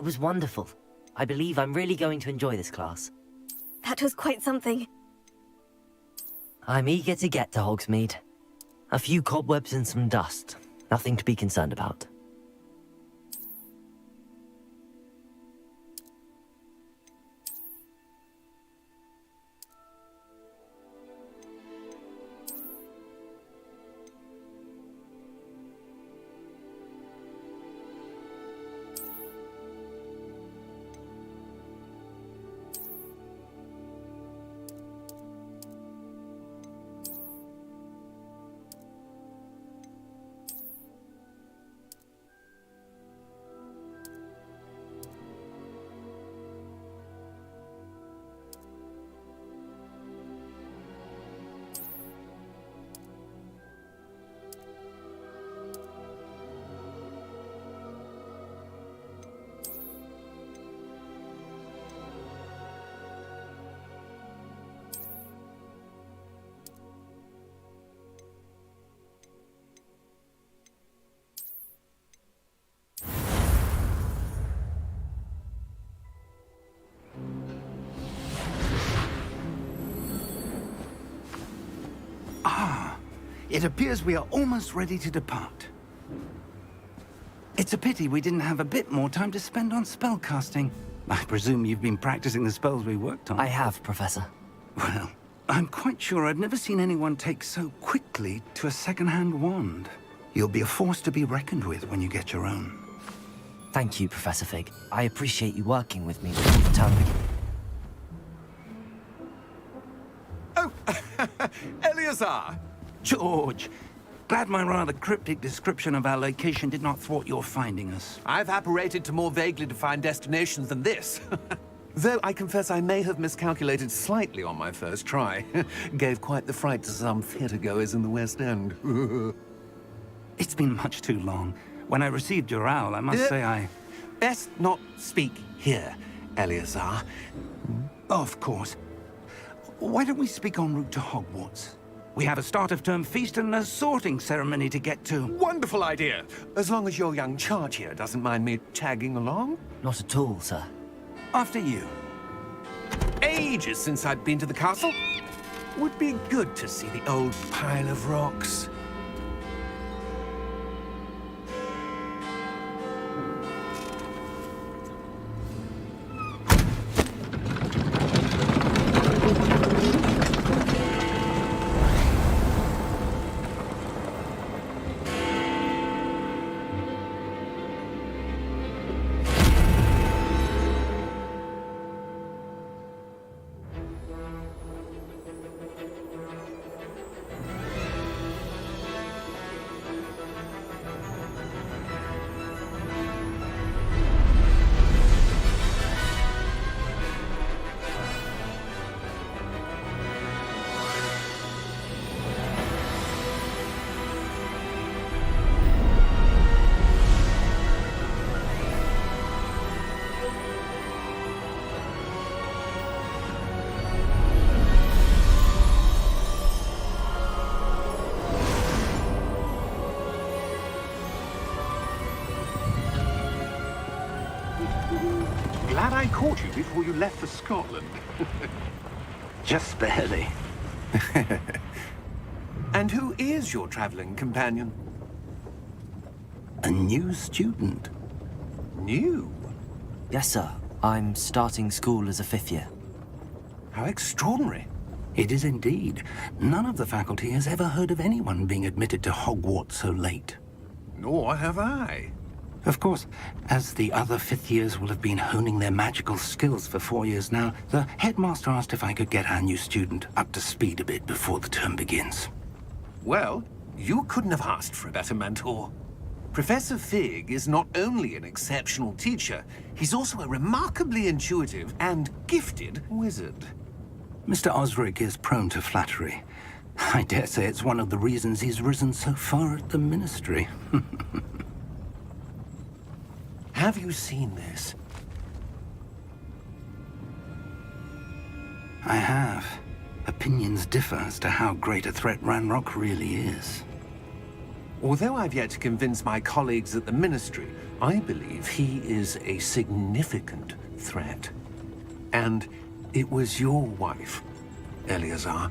It was wonderful. I believe I'm really going to enjoy this class. That was quite something. I'm eager to get to Hogsmeade. A few cobwebs and some dust. Nothing to be concerned about. It appears we are almost ready to depart. It's a pity we didn't have a bit more time to spend on spellcasting. I presume you've been practicing the spells we worked on. I have, Professor. Well, I'm quite sure I've never seen anyone take so quickly to a second-hand wand. You'll be a force to be reckoned with when you get your own. Thank you, Professor Fig. I appreciate you working with me before the term begins. Oh, Eleazar! George, glad my rather cryptic description of our location did not thwart your finding us. I've apparated to more vaguely defined destinations than this. Though I confess I may have miscalculated slightly on my first try. Gave quite the fright to some theatre-goers in the West End. It's been much too long. When I received your owl, I must say I... Best not speak here, Eleazar. Of course. Why don't we speak en route to Hogwarts? We have a start-of-term feast and a sorting ceremony to get to. Wonderful idea! As long as your young charge here doesn't mind me tagging along. Not at all, sir. After you. Ages since I'd been to the castle. Would be good to see the old pile of rocks. Glad I caught you before you left for Scotland. Just barely. And who is your traveling companion? A new student. New? Yes, sir. I'm starting school as a 5th year. How extraordinary. It is indeed. None of the faculty has ever heard of anyone being admitted to Hogwarts so late. Nor have I. Of course, as the other 5th years will have been honing their magical skills for 4 years now, the headmaster asked if I could get our new student up to speed a bit before the term begins. Well, you couldn't have asked for a better mentor. Professor Fig is not only an exceptional teacher, he's also a remarkably intuitive and gifted wizard. Mr. Osric is prone to flattery. I dare say it's one of the reasons he's risen so far at the Ministry. Have you seen this? I have. Opinions differ as to how great a threat Ranrock really is. Although I've yet to convince my colleagues at the Ministry, I believe he is a significant threat. And it was your wife, Eleazar,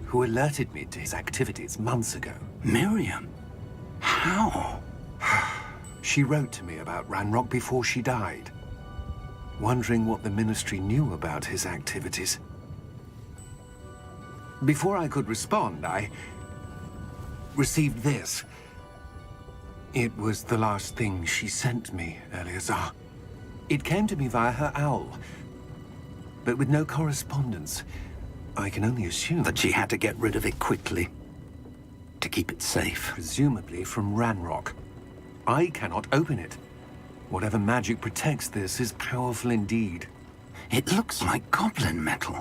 who alerted me to his activities months ago. Miriam? How? She wrote to me about Ranrock before she died, wondering what the Ministry knew about his activities. Before I could respond, I received this. It was the last thing she sent me, Eleazar. It came to me via her owl, but with no correspondence. I can only assume That she had to get rid of it quickly. To keep it safe. presumably from Ranrock. I cannot open it. Whatever magic protects this is powerful indeed. It looks like goblin metal.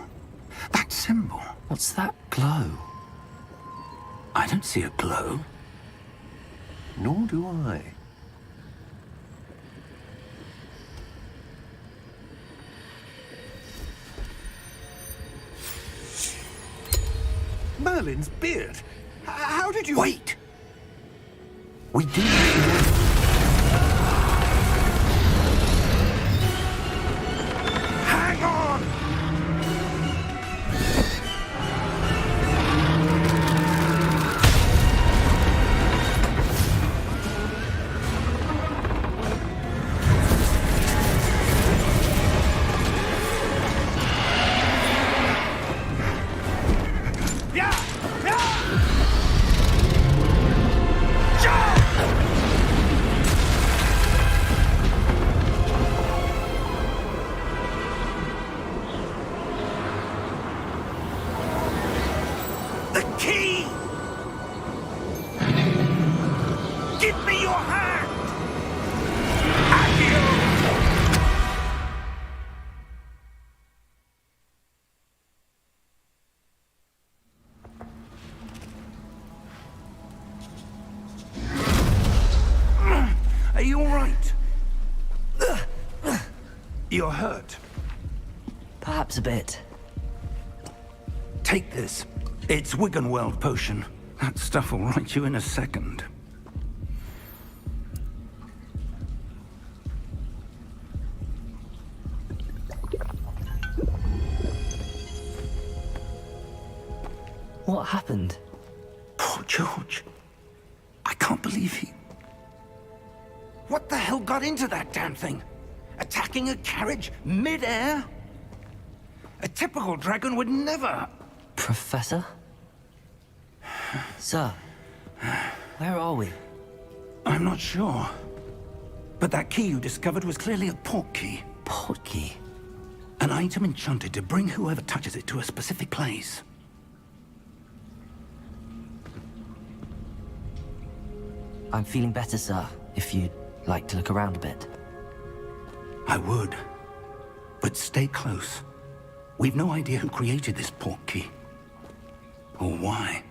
That symbol. What's that glow? I don't see a glow. Nor do I. Merlin's beard! How did you... Wait! We do. Hang on! Are you all right? You're hurt. Perhaps a bit. Take this. It's Wiggenweld potion. That stuff will right you in a second. What happened? Poor George. I can't believe he... What the hell got into that damn thing? Attacking a carriage mid-air? A typical dragon would never... Professor? Sir, where are we? I'm not sure. But that key you discovered was clearly a port key. Port key? An item enchanted to bring whoever touches it to a specific place. I'm feeling better, sir, if you'd like to look around a bit. I would. But stay close. We've no idea who created this port key. Or why.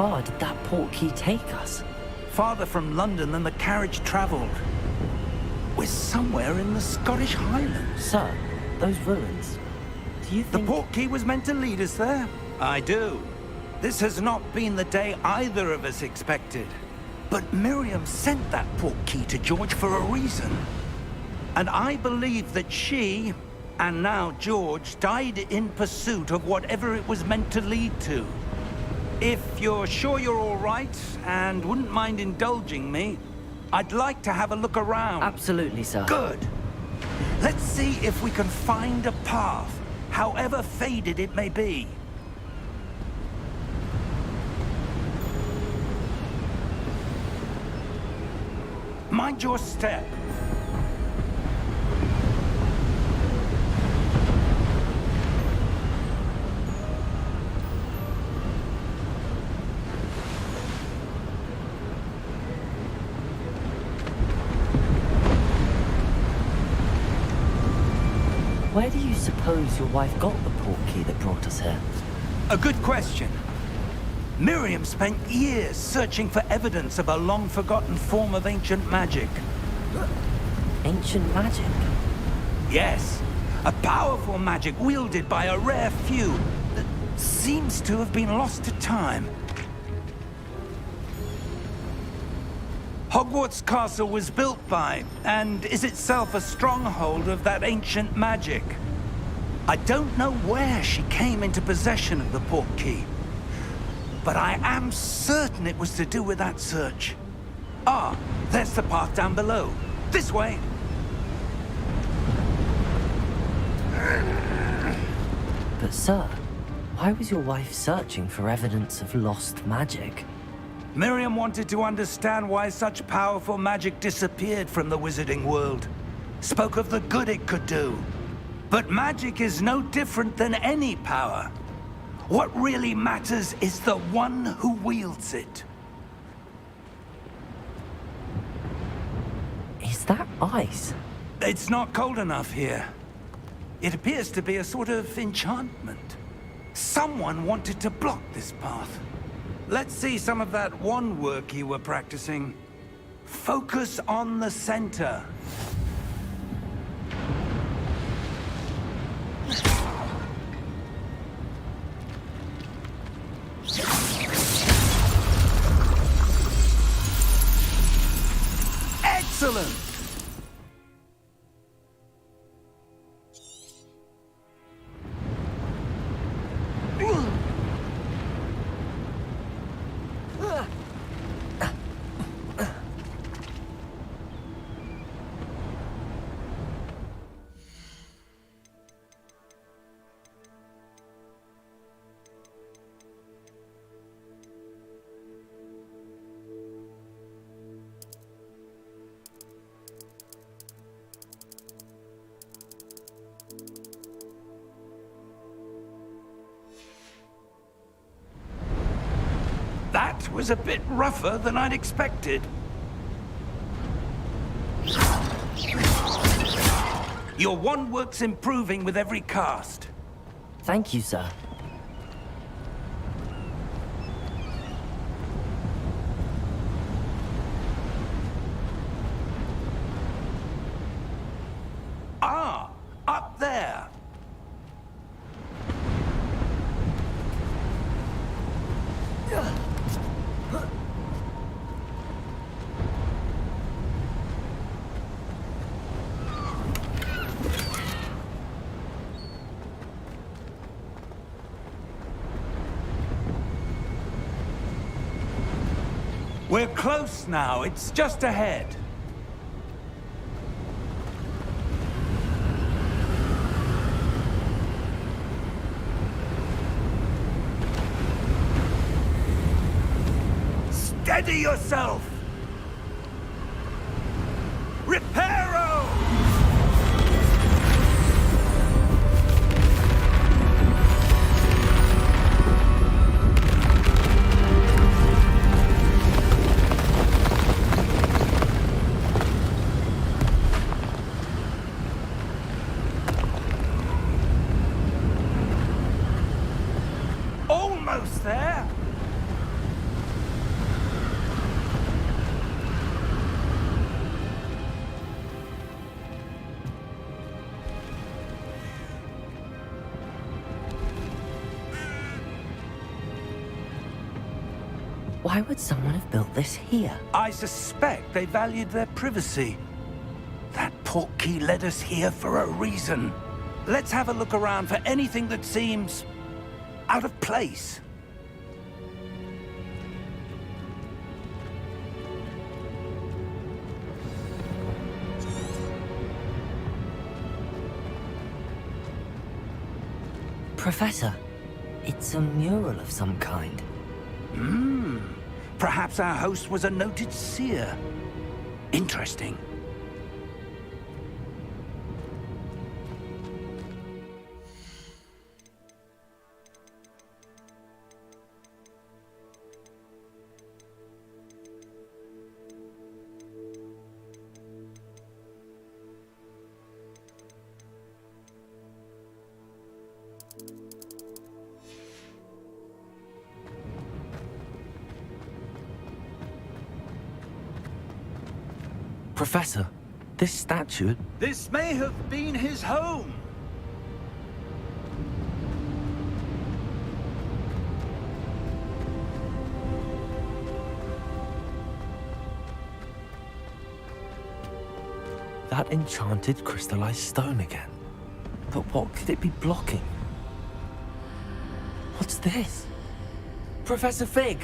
far did that portkey take us? Farther from London than the carriage travelled. We're somewhere in the Scottish Highlands. Sir, those ruins. Do you The think... portkey was meant to lead us there? I do. This has not been the day either of us expected. But Miriam sent that portkey to George for a reason. And I believe that she, and now George, died in pursuit of whatever it was meant to lead to. If you're sure you're all right, and wouldn't mind indulging me, I'd like to have a look around. Absolutely, sir. Good. Let's see if we can find a path, however faded it may be. Mind your step. Where do you suppose your wife got the portkey that brought us here? A good question. Miriam spent years searching for evidence of a long-forgotten form of ancient magic. Ancient magic? Yes, a powerful magic wielded by a rare few that seems to have been lost to time. Hogwarts Castle was built by, and is itself a stronghold of that ancient magic. I don't know where she came into possession of the portkey, but I am certain it was to do with that search. Ah, there's the path down below. This way. But sir, why was your wife searching for evidence of lost magic? Miriam wanted to understand why such powerful magic disappeared from the wizarding world. Spoke of the good it could do. But magic is no different than any power. What really matters is the one who wields it. Is that ice? It's not cold enough here. It appears to be a sort of enchantment. Someone wanted to block this path. Let's see some of that wand work you were practicing. Focus on the center. Excellent! That was a bit rougher than I'd expected. Your wand work's improving with every cast. Thank you, sir. Ah, up there. We're close now. It's just ahead. Steady yourself! Reparo! Almost there. Why would someone have built this here? I suspect they valued their privacy. That portkey led us here for a reason. Let's have a look around for anything that seems out of place. Professor, it's a mural of some kind. Perhaps our host was a noted seer. Interesting. Professor, this statue... This may have been his home. That enchanted crystallized stone again. But what could it be blocking? What's this? Professor Fig!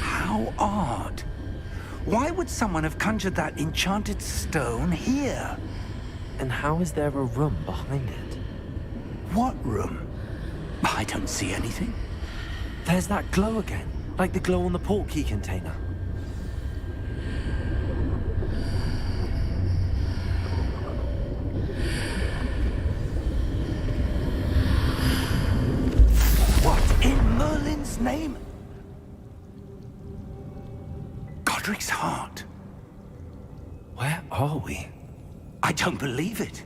How odd. Why would someone have conjured that enchanted stone here? And how is there a room behind it? What room? I don't see anything. There's that glow again, like the glow on the portkey container. What in Merlin's name? Godric's heart. Where are we? I don't believe it.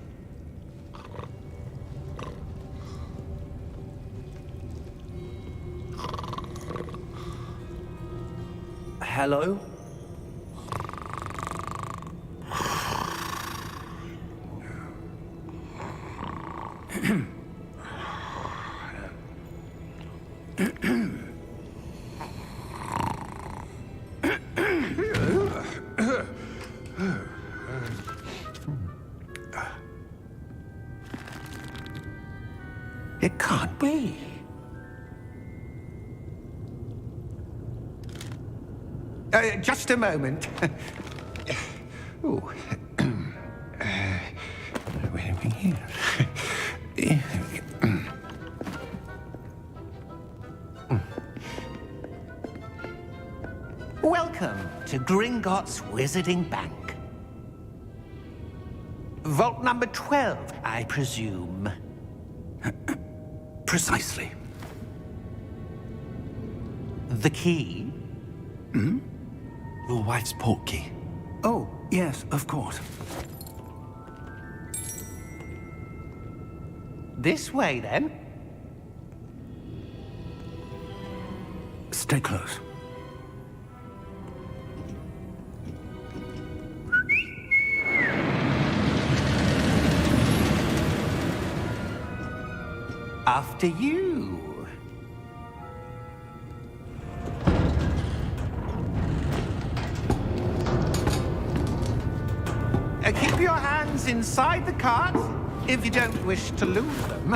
Hello? It can't be. Just a moment. Oh. Where are we here? Welcome to Gringotts Wizarding Bank. Vault number 12, I presume. Precisely. The key? Your wife's portkey. Oh, yes, of course. This way, then. Stay close. After you. Keep your hands inside the cart if you don't wish to lose them.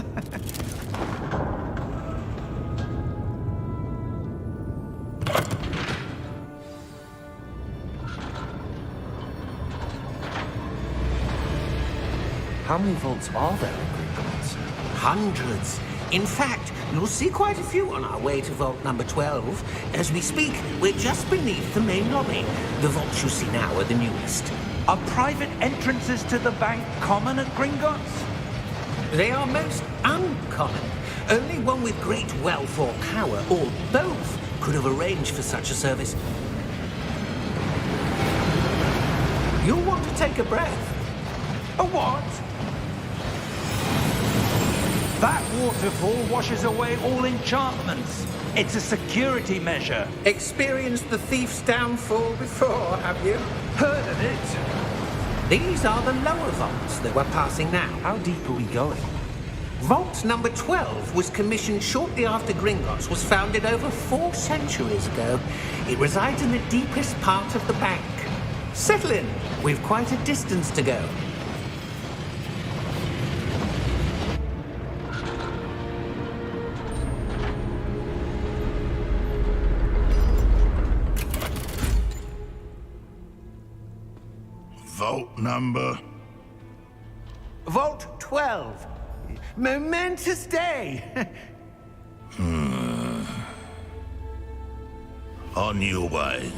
How many vaults are there in Gringotts? Hundreds. In fact, you'll see quite a few on our way to vault number 12. As we speak, we're just beneath the main lobby. The vaults you see now are the newest. Are private entrances to the bank common at Gringotts? They are most uncommon. Only one with great wealth or power, or both, could have arranged for such a service. You'll want to take a breath. A what? That waterfall washes away all enchantments. It's a security measure. Experienced the thief's downfall before, have you? Heard of it? These are the lower vaults that we're passing now. How deep are we going? Vault number 12 was commissioned shortly after Gringotts was founded over 4 centuries ago. It resides in the deepest part of the bank. Settle in. We've quite a distance to go. Vault number? Vault 12. Momentous day. On your way.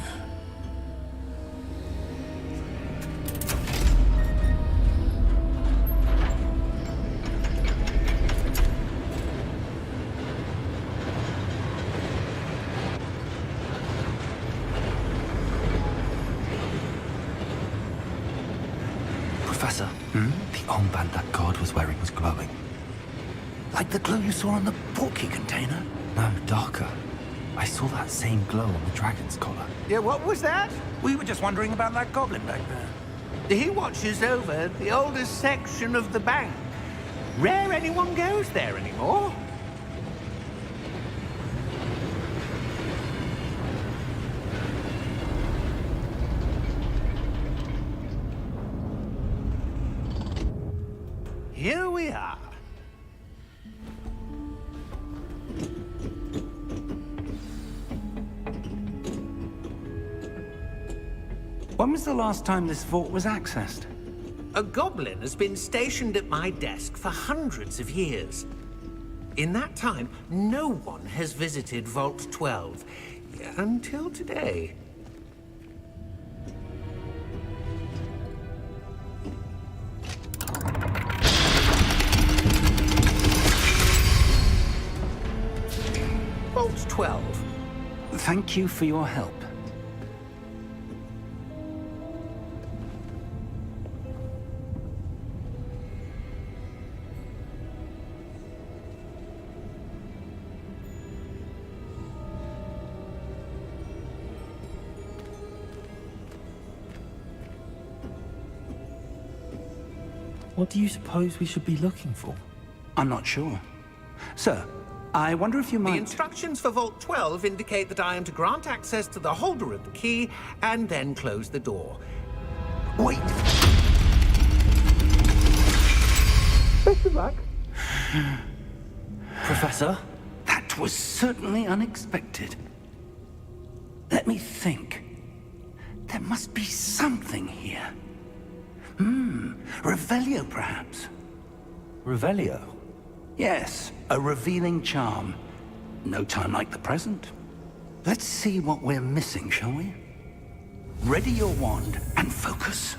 Professor, the armband that guard was wearing was glowing. Like the glow you saw on the portkey container? No, darker. I saw that same glow on the dragon's collar. Yeah, what was that? We were just wondering about that goblin back there. He watches over the oldest section of the bank. Rare anyone goes there anymore. Here we are. When was the last time this vault was accessed? A goblin has been stationed at my desk for hundreds of years. In that time, no one has visited Vault 12 until today. Vault 12. Thank you for your help. What do you suppose we should be looking for? I'm not sure. Sir, I wonder if you might... The instructions for Vault 12 indicate that I am to grant access to the holder of the key and then close the door. Wait! Best of luck. Professor? That was certainly unexpected. Let me think. There must be something here. Revelio, perhaps? Revelio? Yes, a revealing charm. No time like the present. Let's see what we're missing, shall we? Ready your wand and focus.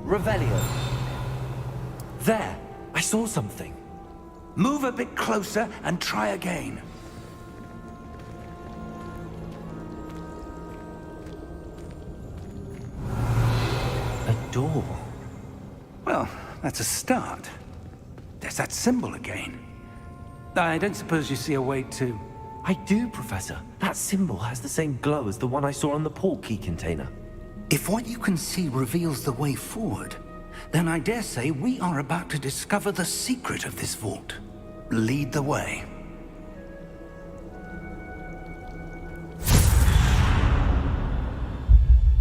Revelio. There! I saw something. Move a bit closer and try again. A door. Well, that's a start. There's that symbol again. I don't suppose you see a way to... I do, Professor. That symbol has the same glow as the one I saw on the portkey container. If what you can see reveals the way forward, then I dare say we are about to discover the secret of this vault. Lead the way.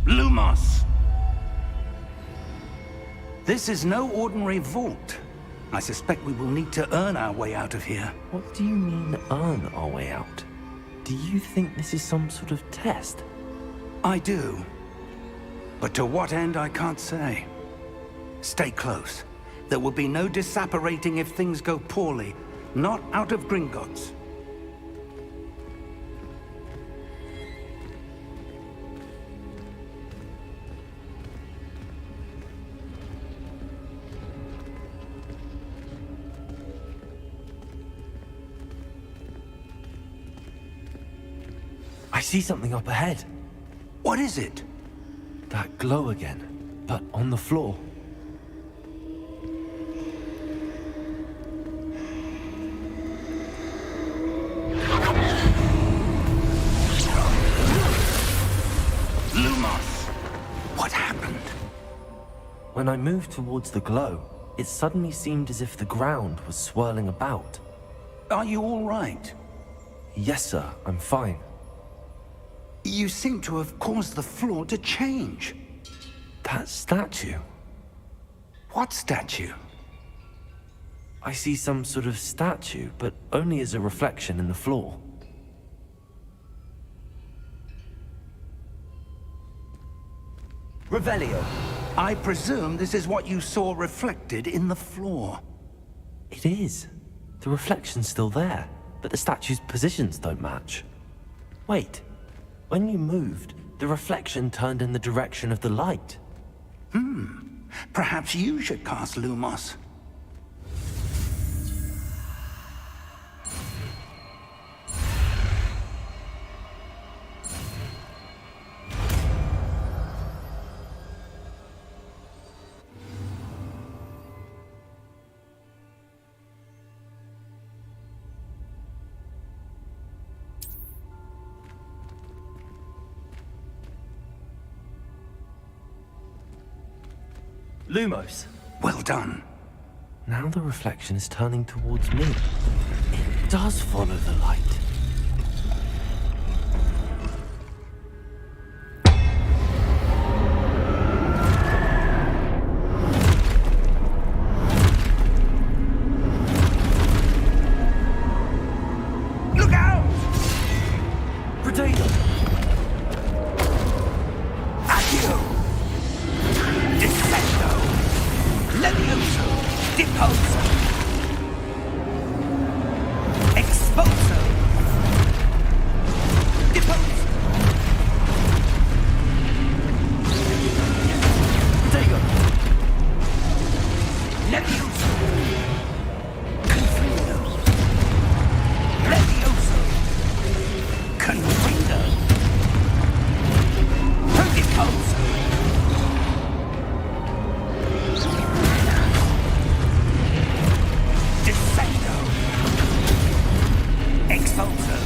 Lumos! This is no ordinary vault. I suspect we will need to earn our way out of here. What do you mean, earn our way out? Do you think this is some sort of test? I do. But to what end, I can't say. Stay close. There will be no disapparating if things go poorly. Not out of Gringotts. I see something up ahead. What is it? That glow again, but on the floor. Lumos! What happened? When I moved towards the glow, it suddenly seemed as if the ground was swirling about. Are you all right? Yes, sir, I'm fine. You seem to have caused the floor to change. That statue? What statue? I see some sort of statue, but only as a reflection in the floor. Revelio, I presume this is what you saw reflected in the floor. It is. The reflection's still there, but the statue's positions don't match. Wait, when you moved, the reflection turned in the direction of the light. Perhaps you should cast Lumos. Lumos! Well done. Now the reflection is turning towards me. It does follow the light. Look out! Potato! Accio! Descendo! Levioso! Deposo! Exposo! Deposo! Potato! Levioso! Confindo! Levioso! Confindo! Deposo! Descendo! Exposo!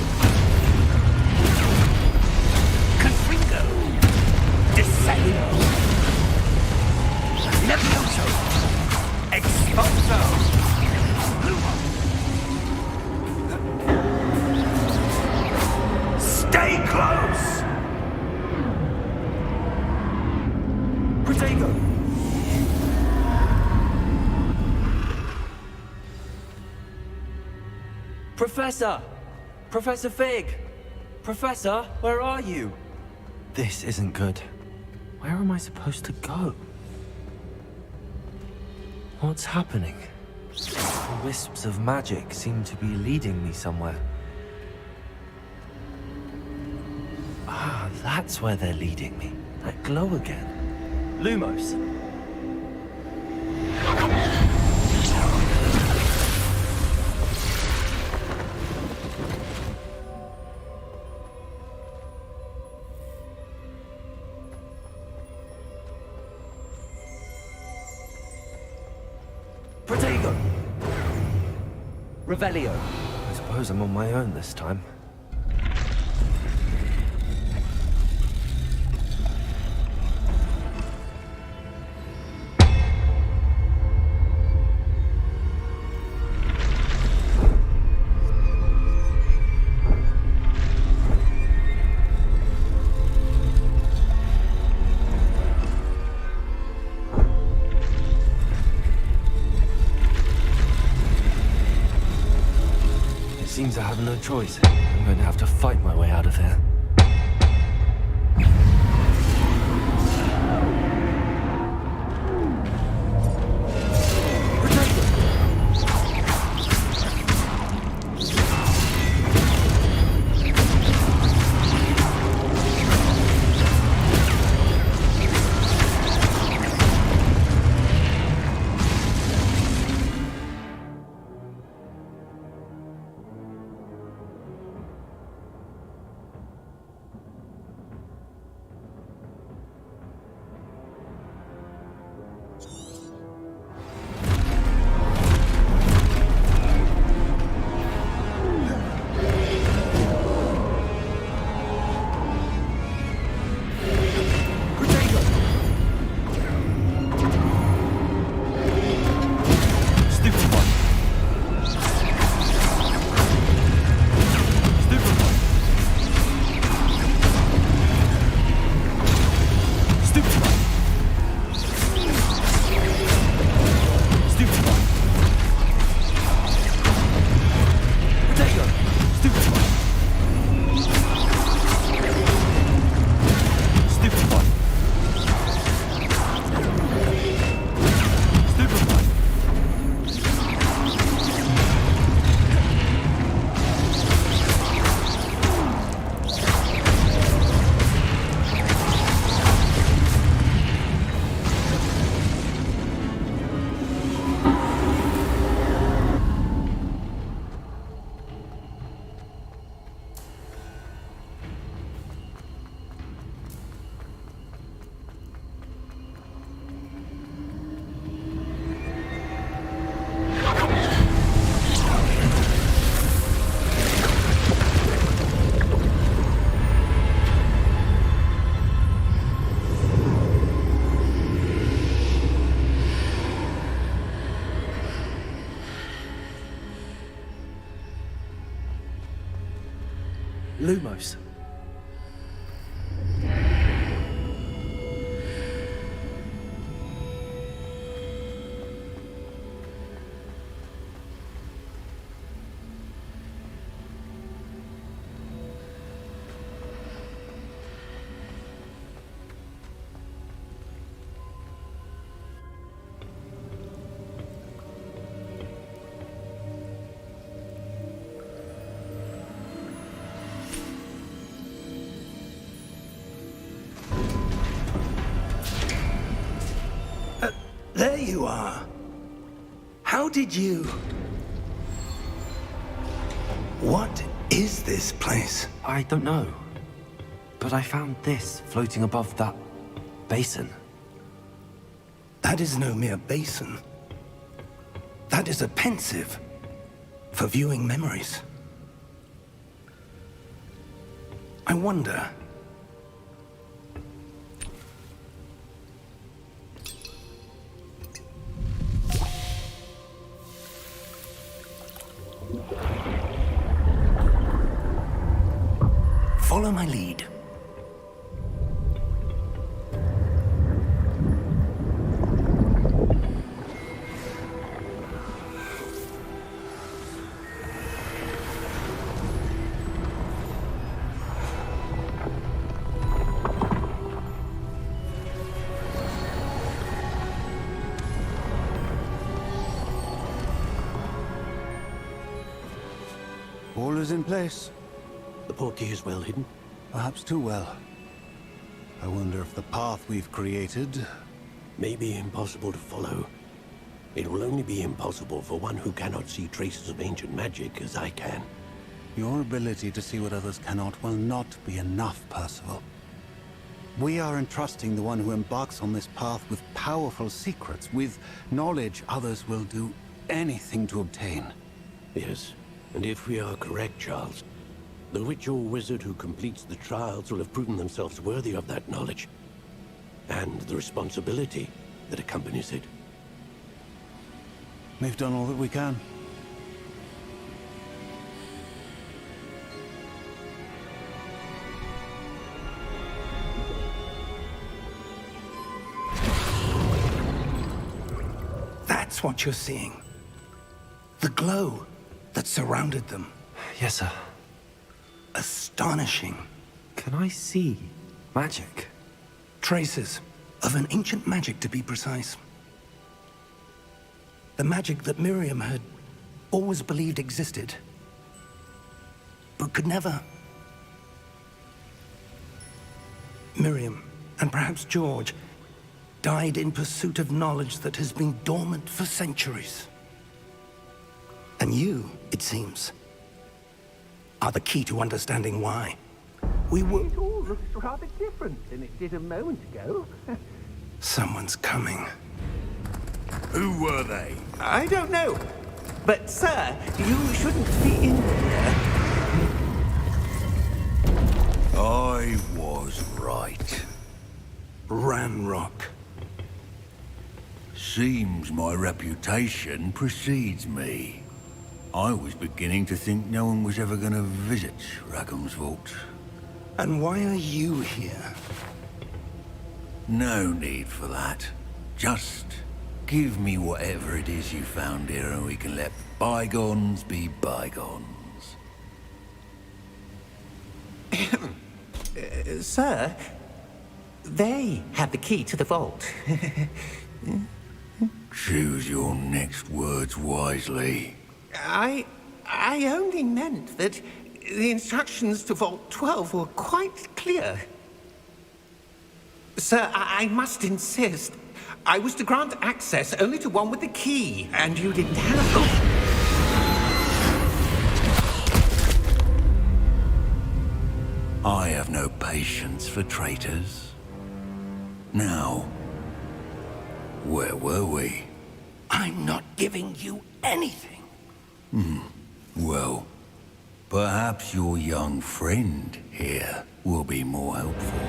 Confringo! Descendo! Levioso! Exposo! Lumo! Stay close! Potato! Professor! Professor Fig! Professor, where are you? This isn't good. Where am I supposed to go? What's happening? The wisps of magic seem to be leading me somewhere. Ah, that's where they're leading me. That glow again. Lumos! Protego! Revelio. I suppose I'm on my own this time. Seems I have no choice. I'm going to have to fight my way out of here. Lumos. There you are. How did you... What is this place? I don't know. But I found this floating above that basin. That is no mere basin. That is a pensive for viewing memories. I wonder... Follow my lead. All is in place. The portkey is well hidden? Perhaps too well. I wonder if the path we've created... May be impossible to follow. It will only be impossible for one who cannot see traces of ancient magic as I can. Your ability to see what others cannot will not be enough, Percival. We are entrusting the one who embarks on this path with powerful secrets, with knowledge others will do anything to obtain. Yes, and if we are correct, Charles, the witch or wizard who completes the trials will have proven themselves worthy of that knowledge, and the responsibility that accompanies it. We've done all that we can. That's what you're seeing. The glow that surrounded them. Yes, sir. Astonishing. Can I see magic? Traces of an ancient magic, to be precise. The magic that Miriam had always believed existed, but could never. Miriam, and perhaps George, died in pursuit of knowledge that has been dormant for centuries. And you, it seems, are the key to understanding why. We were... It all looks rather different than it did a moment ago. Someone's coming. Who were they? I don't know. But, sir, you shouldn't be in here. I was right. Ranrock. Seems my reputation precedes me. I was beginning to think no one was ever going to visit Rackham's vault. And why are you here? No need for that. Just give me whatever it is you found here and we can let bygones be bygones. Sir, they have the key to the vault. Choose your next words wisely. I only meant that the instructions to Vault 12 were quite clear. Sir, I must insist. I was to grant access only to one with the key, and you didn't have... I have no patience for traitors. Now, where were we? I'm not giving you anything. Well, perhaps your young friend here will be more helpful.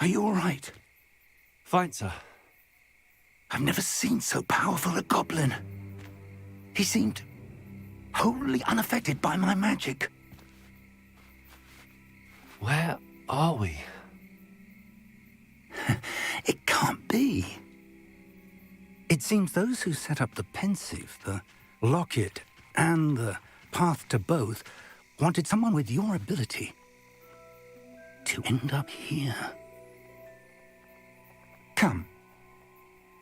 Are you all right? Fine, sir. I've never seen so powerful a goblin. He seemed wholly unaffected by my magic. Where are we? It can't be. It seems those who set up the pensive, the locket, and the path to both wanted someone with your ability to end up here. Come.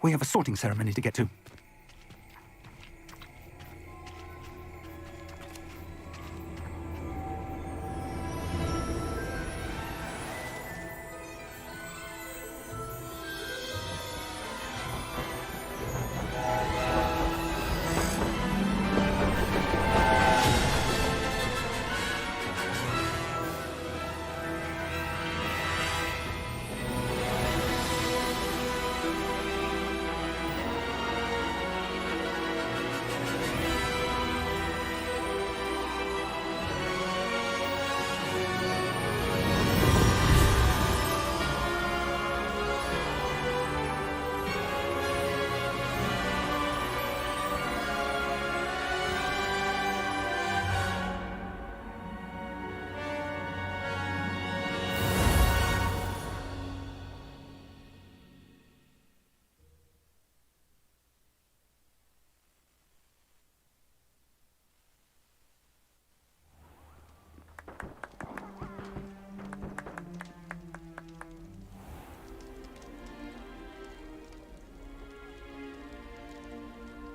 We have a sorting ceremony to get to.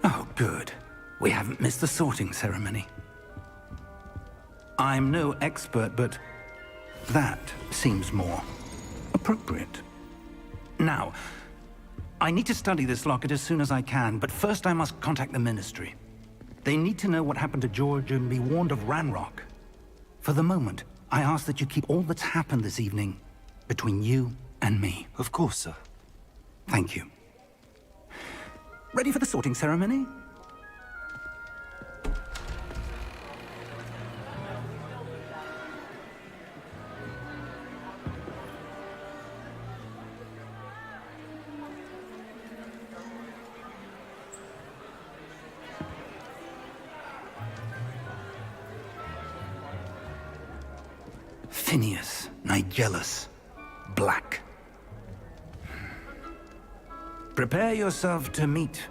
Oh, good. We haven't missed the sorting ceremony. I'm no expert, but that seems more appropriate. Now, I need to study this locket as soon as I can, but first I must contact the Ministry. They need to know what happened to George and be warned of Ranrock. For the moment, I ask that you keep all that's happened this evening between you and me. Of course, sir. Thank you. Ready for the sorting ceremony? Phineas, Nigellus, Black. Prepare yourself to meet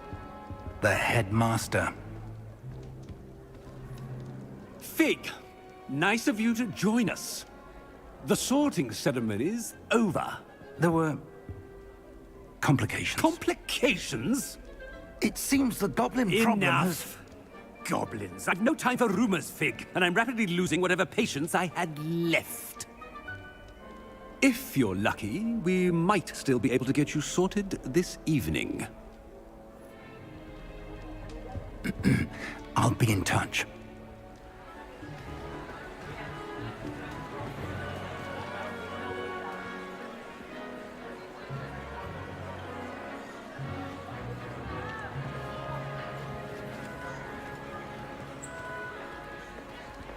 the headmaster. Fig, nice of you to join us. The sorting ceremony's over. There were complications. Complications? It seems the goblin problem has... Enough! Goblins. I've no time for rumors, Fig, and I'm rapidly losing whatever patience I had left. If you're lucky, we might still be able to get you sorted this evening. I'll be in touch.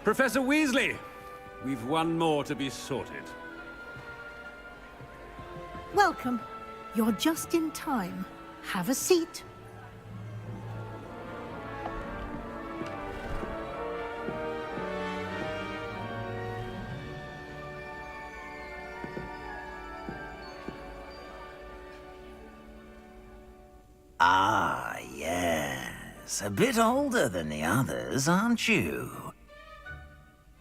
Professor Weasley, we've one more to be sorted. Welcome. You're just in time. Have a seat. Ah, yes. A bit older than the others, aren't you?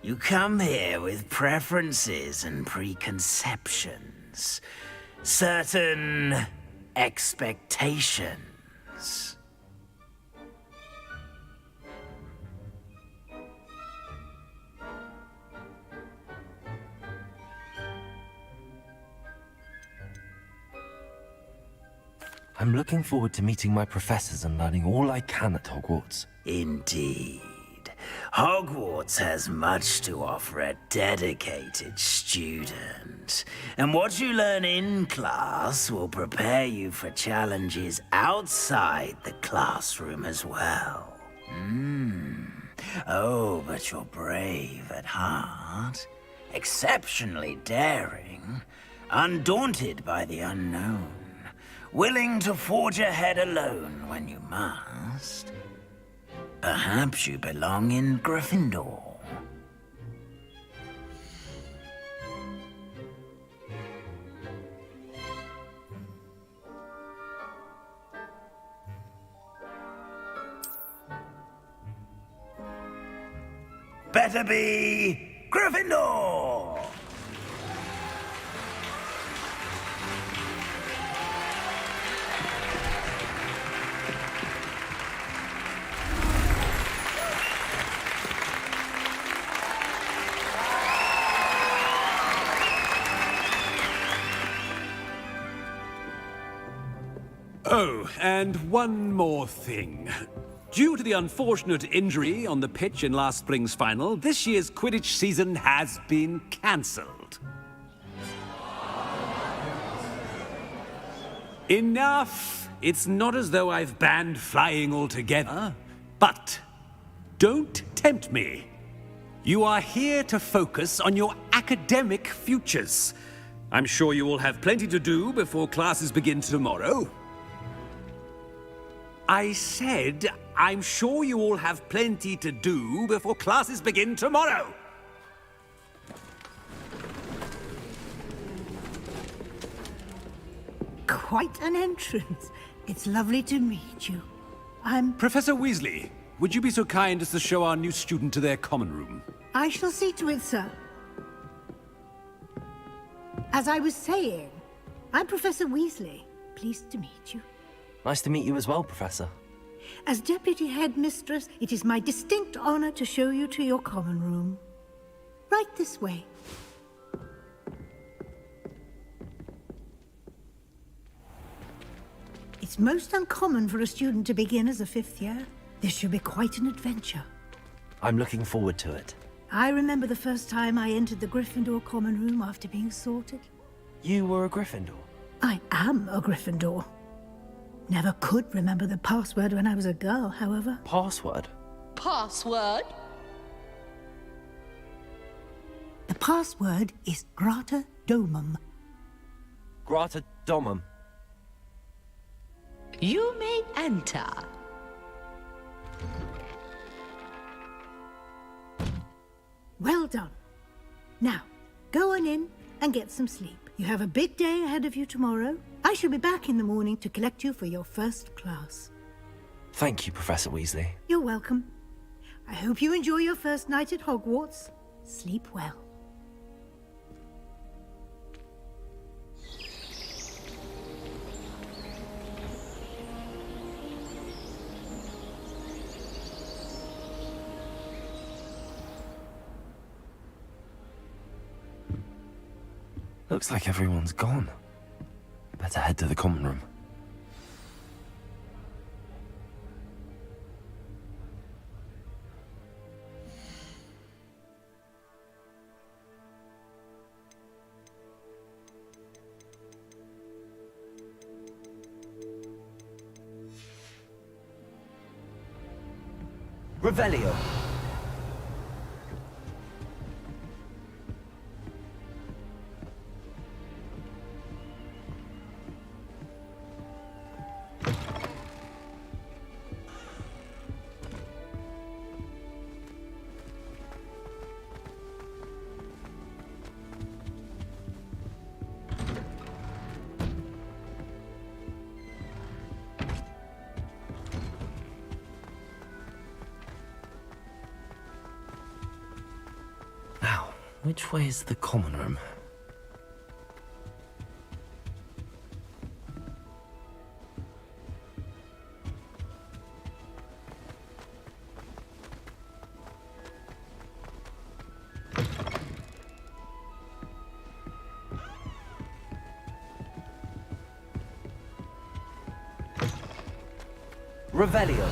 You come here with preferences and preconceptions. Certain expectations. I'm looking forward to meeting my professors and learning all I can at Hogwarts. Indeed. Hogwarts has much to offer a dedicated student. And what you learn in class will prepare you for challenges outside the classroom as well. Oh, but you're brave at heart. Exceptionally daring. undaunted by the unknown, willing to forge ahead alone when you must. Perhaps you belong in Gryffindor. Better be Gryffindor! Oh, and one more thing. Due to the unfortunate injury on the pitch in last spring's final, this year's Quidditch season has been cancelled. Enough! It's not as though I've banned flying altogether, but don't tempt me. You are here to focus on your academic futures. I'm sure you will have plenty to do before classes begin tomorrow. I said, I'm sure you all have plenty to do before classes begin tomorrow. Quite an entrance. It's lovely to meet you. I'm... Professor Weasley, would you be so kind as to show our new student to their common room? I shall see to it, sir. As I was saying, I'm Professor Weasley. Pleased to meet you. Nice to meet you as well, Professor. As Deputy Headmistress, it is my distinct honor to show you to your common room. Right this way. It's most uncommon for a student to begin as a fifth year. This should be quite an adventure. I'm looking forward to it. I remember the first time I entered the Gryffindor common room after being sorted. You were a Gryffindor? I am a Gryffindor. Never could remember the password when I was a girl, however. Password? Password? The password is Grata Domum. Grata Domum. You may enter. Well done. Now, go on in and get some sleep. You have a big day ahead of you tomorrow. I shall be back in the morning to collect you for your first class. Thank you, Professor Weasley. You're welcome. I hope you enjoy your first night at Hogwarts. Sleep well. Looks like everyone's gone. Better head to the common room. Revelio. Which way is the common room? Revelio.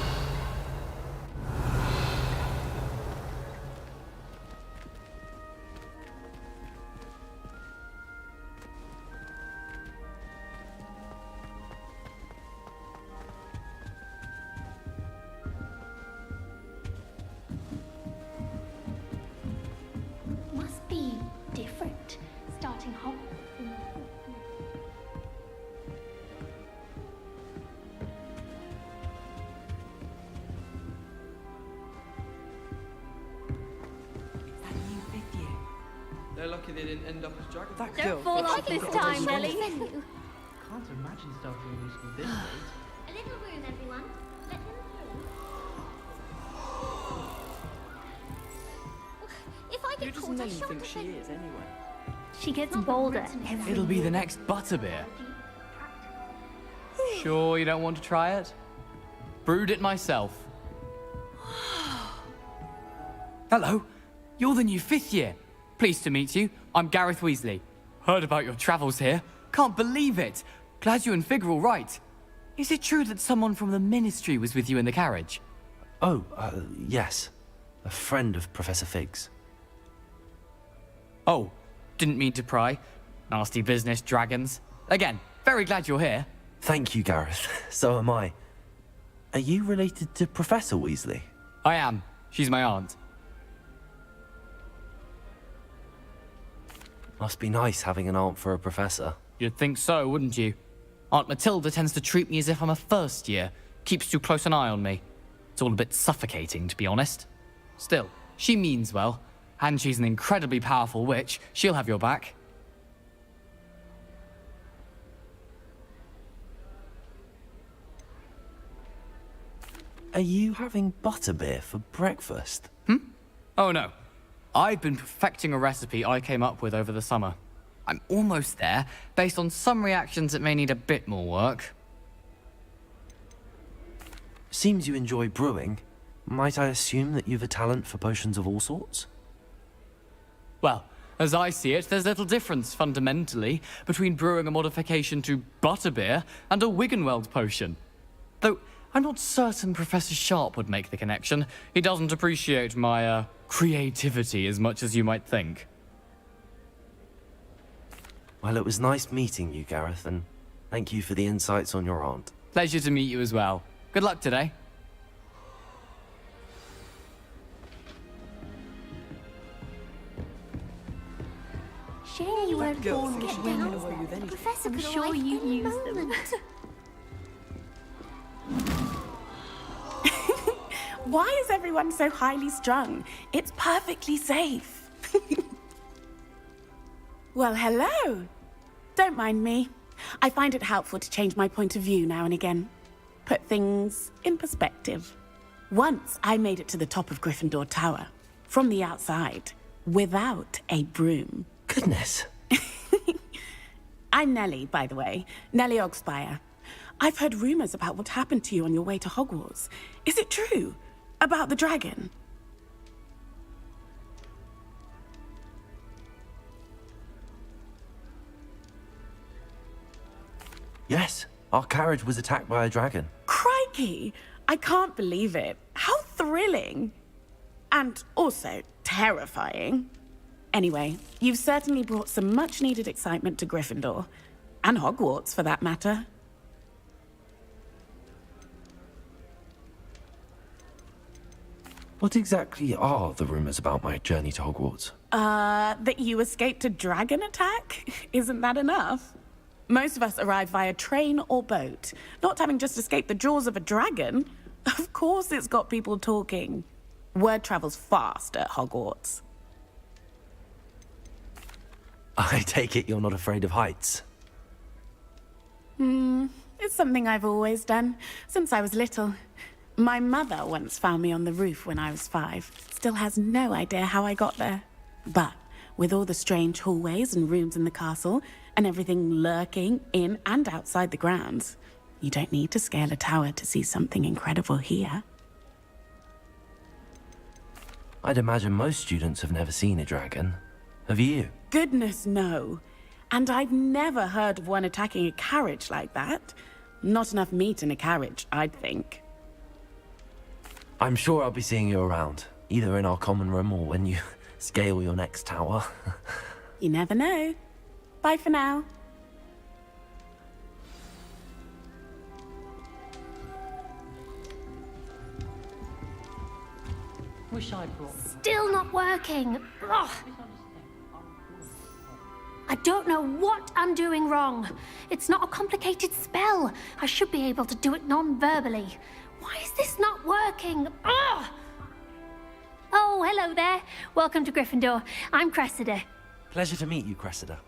Must be different starting Hogwarts. Lucky they didn't end up as dragons. Don't fall off this time, Nelly. Can't imagine stuff being used this late. A little room, everyone. Let them through. If I get caught, I shan't think she is anyway? She gets bolder. It'll be the next butterbeer. Sure you don't want to try it? Brewed it myself. Hello, you're the new 5th year. Pleased to meet you. I'm Gareth Weasley. Heard about your travels here. Can't believe it. Glad you and Fig are all right. Is it true that someone from the Ministry was with you in the carriage? Oh, yes. A friend of Professor Fig's. Oh, didn't mean to pry. Nasty business, dragons. Again, very glad you're here. Thank you, Gareth. So am I. Are you related to Professor Weasley? I am. She's my aunt. Must be nice having an aunt for a professor. You'd think so, wouldn't you? Aunt Matilda tends to treat me as if I'm a first year. Keeps too close an eye on me. It's all a bit suffocating, to be honest. Still, she means well. And she's an incredibly powerful witch. She'll have your back. Are you having butterbeer for breakfast? Oh no. I've been perfecting a recipe I came up with over the summer. I'm almost there, based on some reactions that may need a bit more work. Seems you enjoy brewing. Might I assume that you've a talent for potions of all sorts? Well, as I see it, there's little difference, fundamentally, between brewing a modification to butterbeer and a Wiggenweld potion. Though, I'm not certain Professor Sharp would make the connection. He doesn't appreciate my, creativity as much as you might think. Well, it was nice meeting you, Gareth, and thank you for the insights on your aunt. Pleasure to meet you as well. Good luck today. Shame you weren't born to get down. The Professor could sure you used them. Why is everyone so highly strung? It's perfectly safe. Well, hello. Don't mind me. I find it helpful to change my point of view now and again. Put things in perspective. Once I made it to the top of Gryffindor Tower, from the outside, without a broom. Goodness. I'm Nelly, by the way. Nelly Ogspire. I've heard rumors about what happened to you on your way to Hogwarts. Is it true? About the dragon? Yes, our carriage was attacked by a dragon. Crikey! I can't believe it. How thrilling! And also terrifying. Anyway, you've certainly brought some much-needed excitement to Gryffindor. And Hogwarts, for that matter. What exactly are the rumors about my journey to Hogwarts? That you escaped a dragon attack? Isn't that enough? Most of us arrive via train or boat, not having just escaped the jaws of a dragon. Of course it's got people talking. Word travels fast at Hogwarts. I take it you're not afraid of heights? It's something I've always done, since I was little. My mother once found me on the roof when I was 5. Still has no idea how I got there. But with all the strange hallways and rooms in the castle, and everything lurking in and outside the grounds, you don't need to scale a tower to see something incredible here. I'd imagine most students have never seen a dragon. Have you? Goodness, no. And I've never heard of one attacking a carriage like that. Not enough meat in a carriage, I'd think. I'm sure I'll be seeing you around, either in our common room or when you scale your next tower. You never know. Bye for now. Wish I'd brought. Still not working. Ugh. I don't know what I'm doing wrong. It's not a complicated spell. I should be able to do it non-verbally. Why is this not working? Ugh. Oh, hello there. Welcome to Gryffindor. I'm Cressida. Pleasure to meet you, Cressida.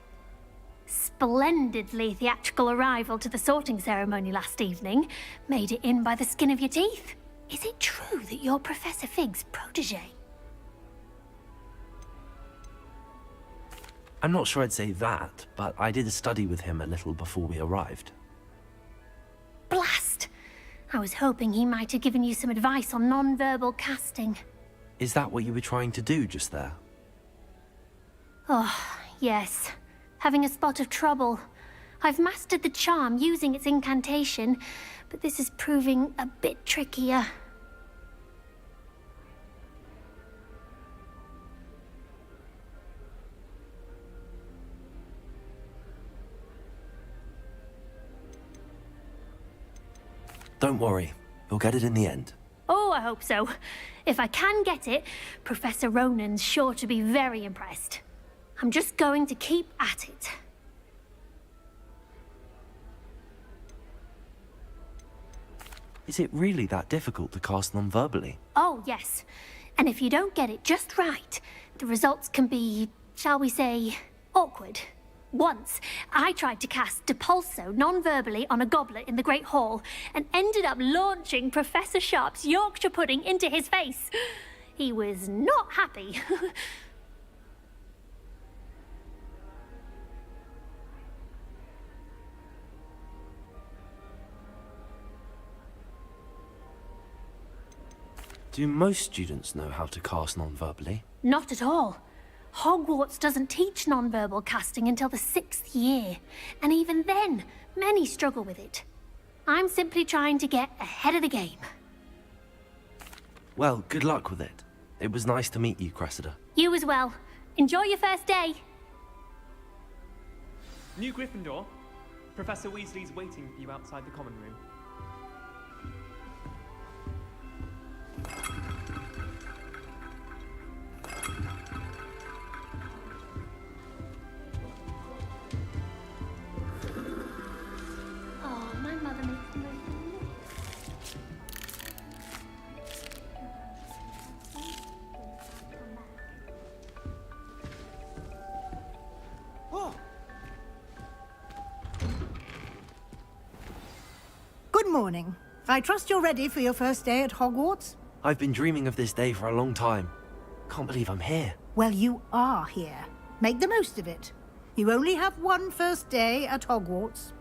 Splendidly theatrical arrival to the sorting ceremony last evening. Made it in by the skin of your teeth. Is it true that you're Professor Fig's protege? I'm not sure I'd say that, but I did study with him a little before we arrived. Blast! I was hoping he might have given you some advice on non-verbal casting. Is that what you were trying to do just there? Oh, yes. Having a spot of trouble. I've mastered the charm using its incantation, but this is proving a bit trickier. Don't worry, you'll get it in the end. Oh, I hope so. If I can get it, Professor Ronan's sure to be very impressed. I'm just going to keep at it. Is it really that difficult to cast non-verbally? Oh, yes. And if you don't get it just right, the results can be, shall we say, awkward. Once, I tried to cast Depulso non-verbally on a goblet in the Great Hall and ended up launching Professor Sharp's Yorkshire pudding into his face. He was not happy. Do most students know how to cast non-verbally? Not at all. Hogwarts doesn't teach non-verbal casting until the 6th year, and even then, many struggle with it. I'm simply trying to get ahead of the game. Well, good luck with it. It was nice to meet you, Cressida. You as well. Enjoy your first day. New Gryffindor. Professor Weasley's waiting for you outside the common room. Oh, my mother makes the most Good morning. I trust you're ready for your first day at Hogwarts? I've been dreaming of this day for a long time. Can't believe I'm here. Well, you are here. Make the most of it. You only have one first day at Hogwarts.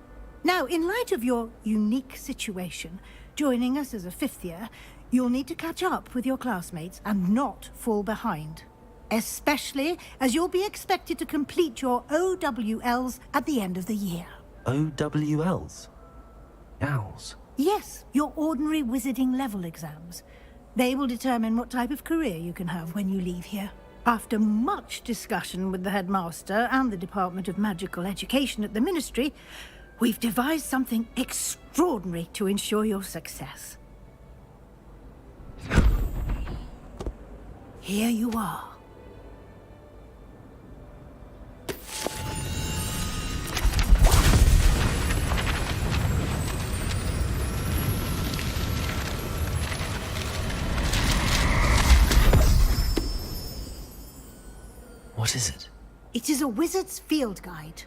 Now, in light of your unique situation, joining us as a 5th year, you'll need to catch up with your classmates and not fall behind. Especially as you'll be expected to complete your OWLs at the end of the year. OWLs? Owls? Yes, your ordinary wizarding level exams. They will determine what type of career you can have when you leave here. After much discussion with the headmaster and the Department of Magical Education at the Ministry, we've devised something extraordinary to ensure your success. Here you are. What is it? It is a wizard's field guide.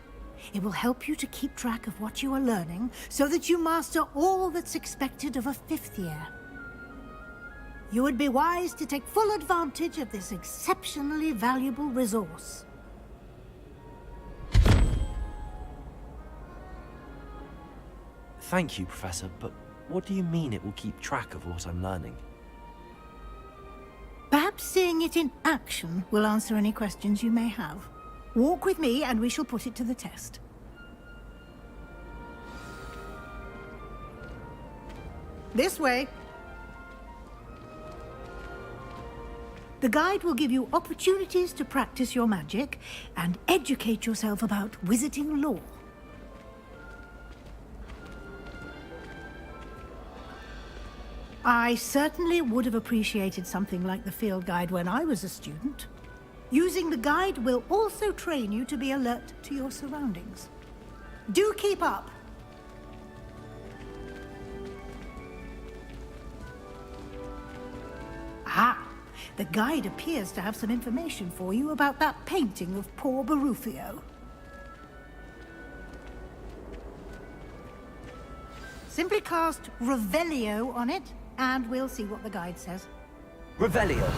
It will help you to keep track of what you are learning so that you master all that's expected of a 5th year. You would be wise to take full advantage of this exceptionally valuable resource. Thank you, Professor, but what do you mean it will keep track of what I'm learning? Perhaps seeing it in action will answer any questions you may have. Walk with me and we shall put it to the test. This way. The guide will give you opportunities to practice your magic and educate yourself about wizarding lore. I certainly would have appreciated something like the field guide when I was a student. Using the guide will also train you to be alert to your surroundings. Do keep up! Ah, The guide appears to have some information for you about that painting of poor Barufio. Simply cast Revelio on it, and we'll see what the guide says. Revelio.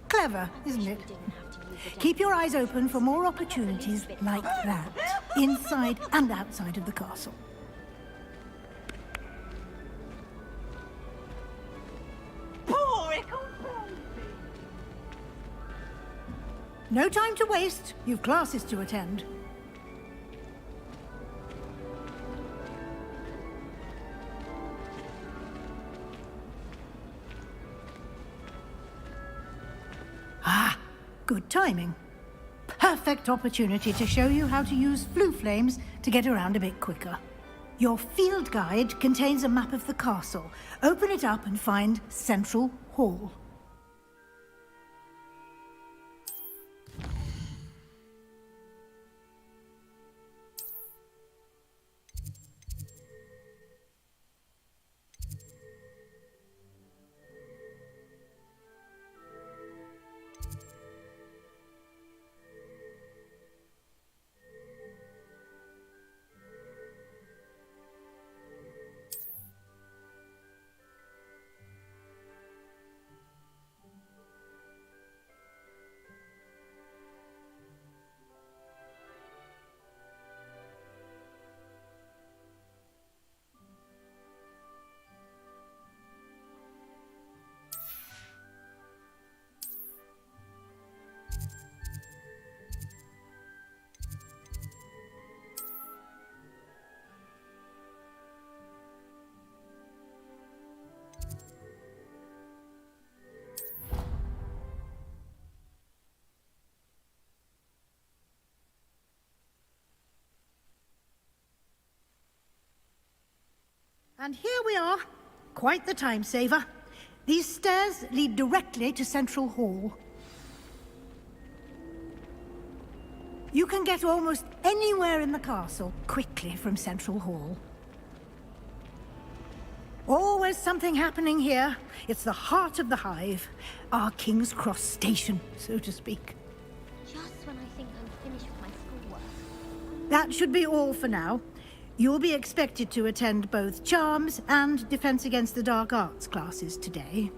Clever, isn't it? Keep your eyes open for more opportunities like that, inside and outside of the castle. No time to waste. You've classes to attend. Ah, good timing. Perfect opportunity to show you how to use flue flames to get around a bit quicker. Your field guide contains a map of the castle. Open it up and find Central Hall. And here we are. Quite the time saver. These stairs lead directly to Central Hall. You can get almost anywhere in the castle quickly from Central Hall. Always something happening here. It's the heart of the hive. Our King's Cross station, so to speak. Just when I think I'm finished with my schoolwork. That should be all for now. You'll be expected to attend both Charms and Defense Against the Dark Arts classes today.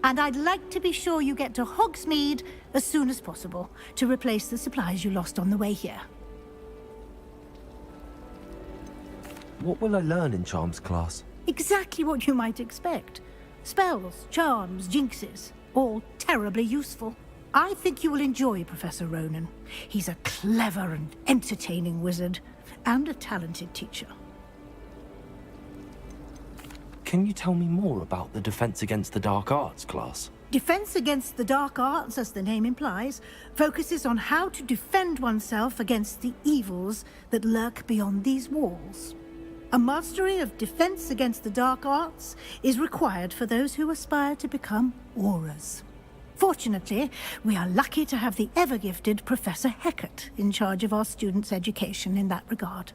And I'd like to be sure you get to Hogsmeade as soon as possible to replace the supplies you lost on the way here. What will I learn in Charms class? Exactly what you might expect. Spells, charms, jinxes, all terribly useful. I think you will enjoy Professor Ronan. He's a clever and entertaining wizard, and a talented teacher. Can you tell me more about the Defense Against the Dark Arts class? Defense Against the Dark Arts, as the name implies, focuses on how to defend oneself against the evils that lurk beyond these walls. A mastery of Defense Against the Dark Arts is required for those who aspire to become auras. Fortunately, we are lucky to have the ever-gifted Professor Heckert in charge of our students' education in that regard.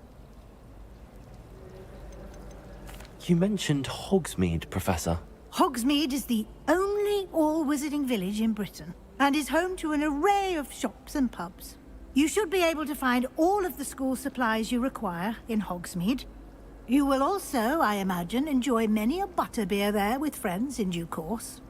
You mentioned Hogsmeade, Professor. Hogsmeade is the only all-wizarding village in Britain, and is home to an array of shops and pubs. You should be able to find all of the school supplies you require in Hogsmeade. You will also, I imagine, enjoy many a butterbeer there with friends in due course.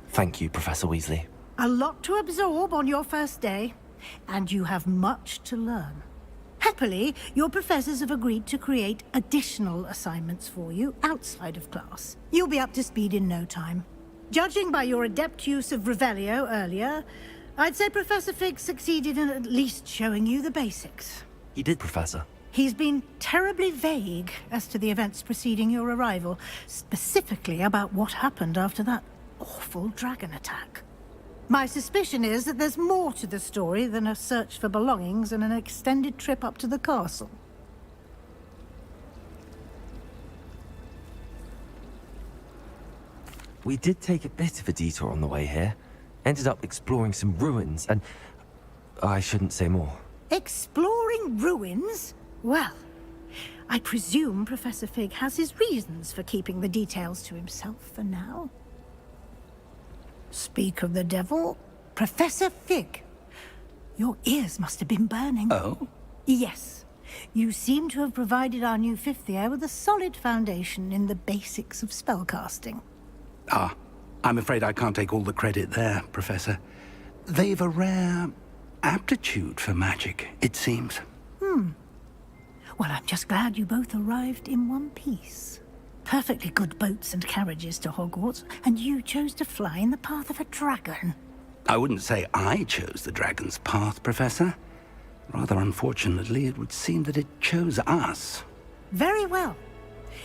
Thank you, Professor Weasley. A lot to absorb on your first day, and you have much to learn. Happily, your professors have agreed to create additional assignments for you outside of class. You'll be up to speed in no time. Judging by your adept use of Revelio earlier, I'd say Professor Fig succeeded in at least showing you the basics. He did, Professor. He's been terribly vague as to the events preceding your arrival, specifically about what happened after that awful dragon attack. My suspicion is that there's more to the story than a search for belongings and an extended trip up to the castle. We did take a bit of a detour on the way here. Ended up exploring some ruins and... I shouldn't say more. Exploring ruins? Well, I presume Professor Fig has his reasons for keeping the details to himself for now. Speak of the devil, Professor Fig. Your ears must have been burning. Oh? Yes. You seem to have provided our new fifth year with a solid foundation in the basics of spellcasting. Ah, I'm afraid I can't take all the credit there, Professor. They've a rare aptitude for magic, it seems. Well, I'm just glad you both arrived in one piece. Perfectly good boats and carriages to Hogwarts, and you chose to fly in the path of a dragon. I wouldn't say I chose the dragon's path, Professor. Rather unfortunately, it would seem that it chose us. Very well.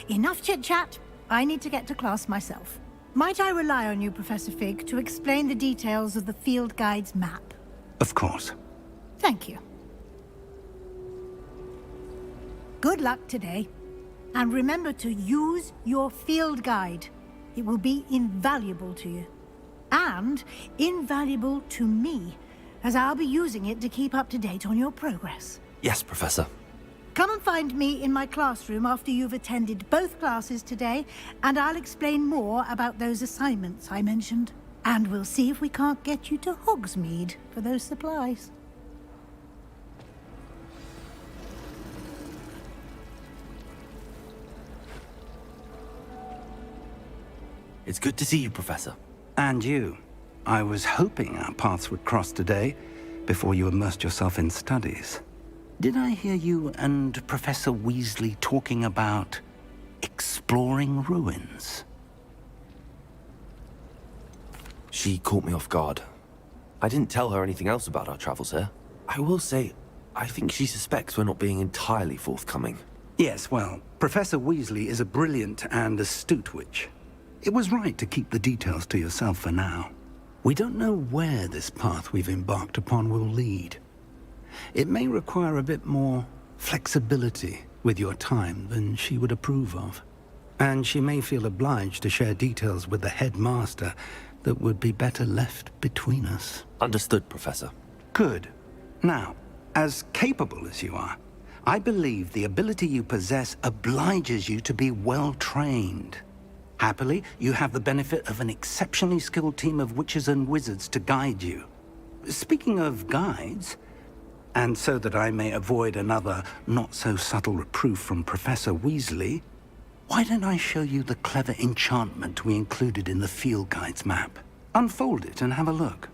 Enough chit-chat. I need to get to class myself. Might I rely on you, Professor Fig, to explain the details of the field guide's map? Of course. Thank you. Good luck today. And remember to use your field guide. It will be invaluable to you. And invaluable to me, as I'll be using it to keep up to date on your progress. Yes, Professor. Come and find me in my classroom after you've attended both classes today, and I'll explain more about those assignments I mentioned. And we'll see if we can't get you to Hogsmeade for those supplies. It's good to see you, Professor. And you. I was hoping our paths would cross today, before you immersed yourself in studies. Did I hear you and Professor Weasley talking about exploring ruins? She caught me off guard. I didn't tell her anything else about our travels here. I will say, I think she suspects we're not being entirely forthcoming. Yes, well, Professor Weasley is a brilliant and astute witch. It was right to keep the details to yourself for now. We don't know where this path we've embarked upon will lead. It may require a bit more flexibility with your time than she would approve of. And she may feel obliged to share details with the headmaster that would be better left between us. Understood, Professor. Good. Now, as capable as you are, I believe the ability you possess obliges you to be well-trained. Happily, you have the benefit of an exceptionally skilled team of witches and wizards to guide you. Speaking of guides, and so that I may avoid another not-so-subtle reproof from Professor Weasley, why don't I show you the clever enchantment we included in the field guide's map? Unfold it and have a look.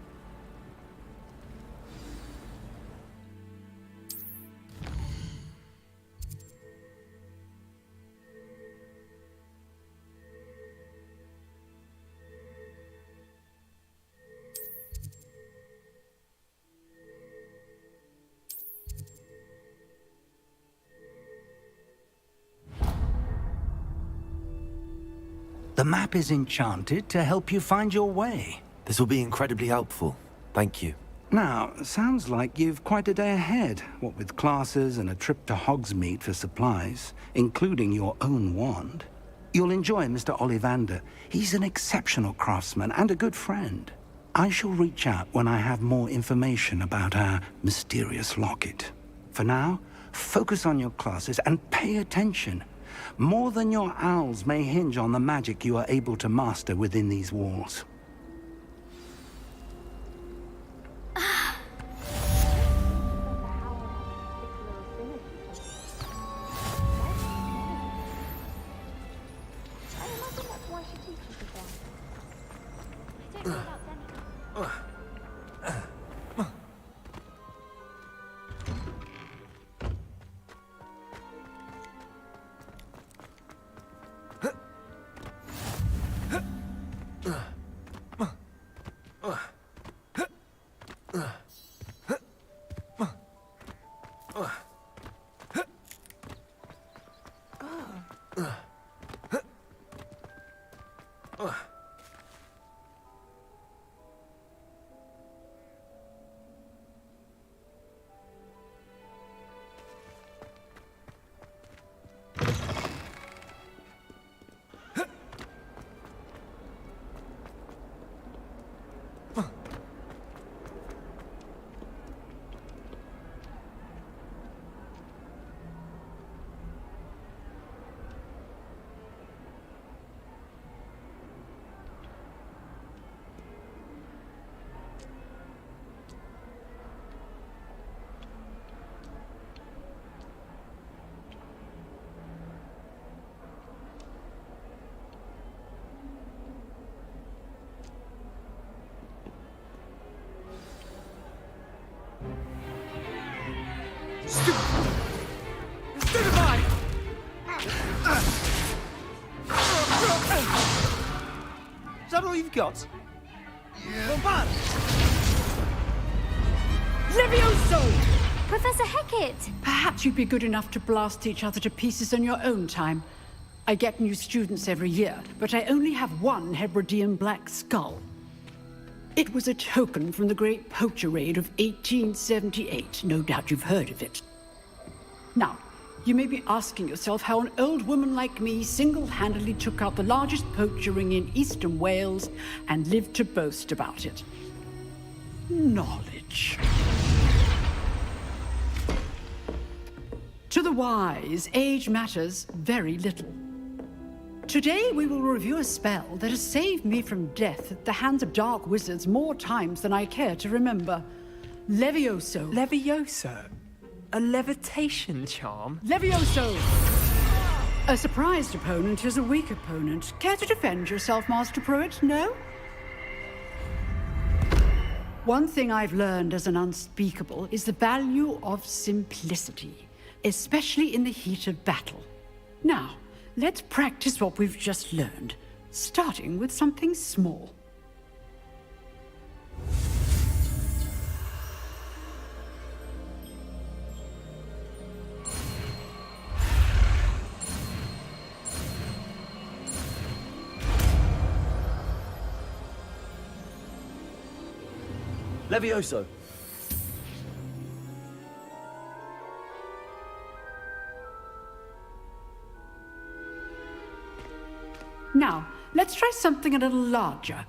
The map is enchanted to help you find your way. This will be incredibly helpful. Thank you. Now, sounds like you've quite a day ahead, what with classes and a trip to Hogsmeade for supplies, including your own wand. You'll enjoy Mr. Ollivander. He's an exceptional craftsman and a good friend. I shall reach out when I have more information about our mysterious locket. For now, focus on your classes and pay attention. More than your owls may hinge on the magic you are able to master within these walls. Is that all you've got? Yeah. Levioso! Professor Hecat! Perhaps you'd be good enough to blast each other to pieces on your own time. I get new students every year, but I only have one Hebridean black skull. It was a token from the Great Poacher Raid of 1878. No doubt you've heard of it. Now, you may be asking yourself how an old woman like me single-handedly took out the largest poacher ring in eastern Wales and lived to boast about it. Knowledge. To the wise, age matters very little. Today we will review a spell that has saved me from death at the hands of dark wizards more times than I care to remember. Levioso. Levioso? A levitation charm? Levioso! A surprised opponent is a weak opponent. Care to defend yourself, Master Pruitt? No? One thing I've learned as an unspeakable is the value of simplicity, especially in the heat of battle. Now, let's practice what we've just learned, starting with something small. Levioso. Now, let's try something a little larger.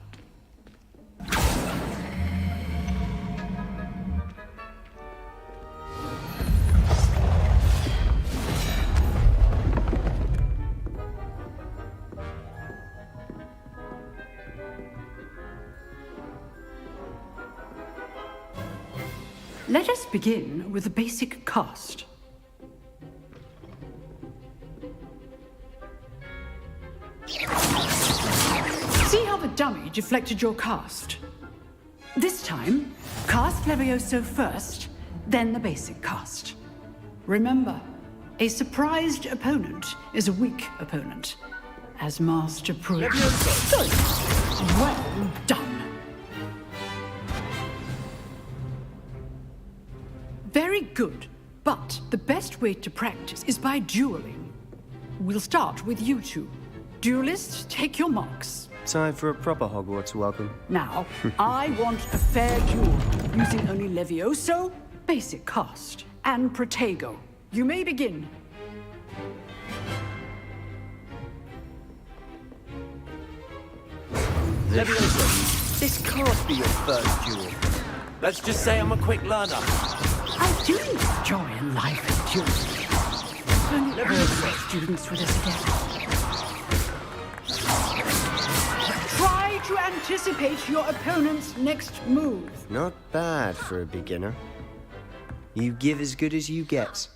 Let us begin with the basic cast. See how the dummy deflected your cast? This time, cast Levioso first, then the basic cast. Remember, a surprised opponent is a weak opponent, as Master Pruitt. Good. Well done. Very good, but the best way to practice is by dueling. We'll start with you two. Duelists, take your marks. Time for a proper Hogwarts welcome. Now, I want a fair duel, using only Levioso, basic cast, and Protego. You may begin. Levioso, this can't be your first duel. Let's just say I'm a quick learner. I do enjoy a lively duel. only ever students with us again. Try to anticipate your opponent's next move. Not bad for a beginner. You give as good as you get.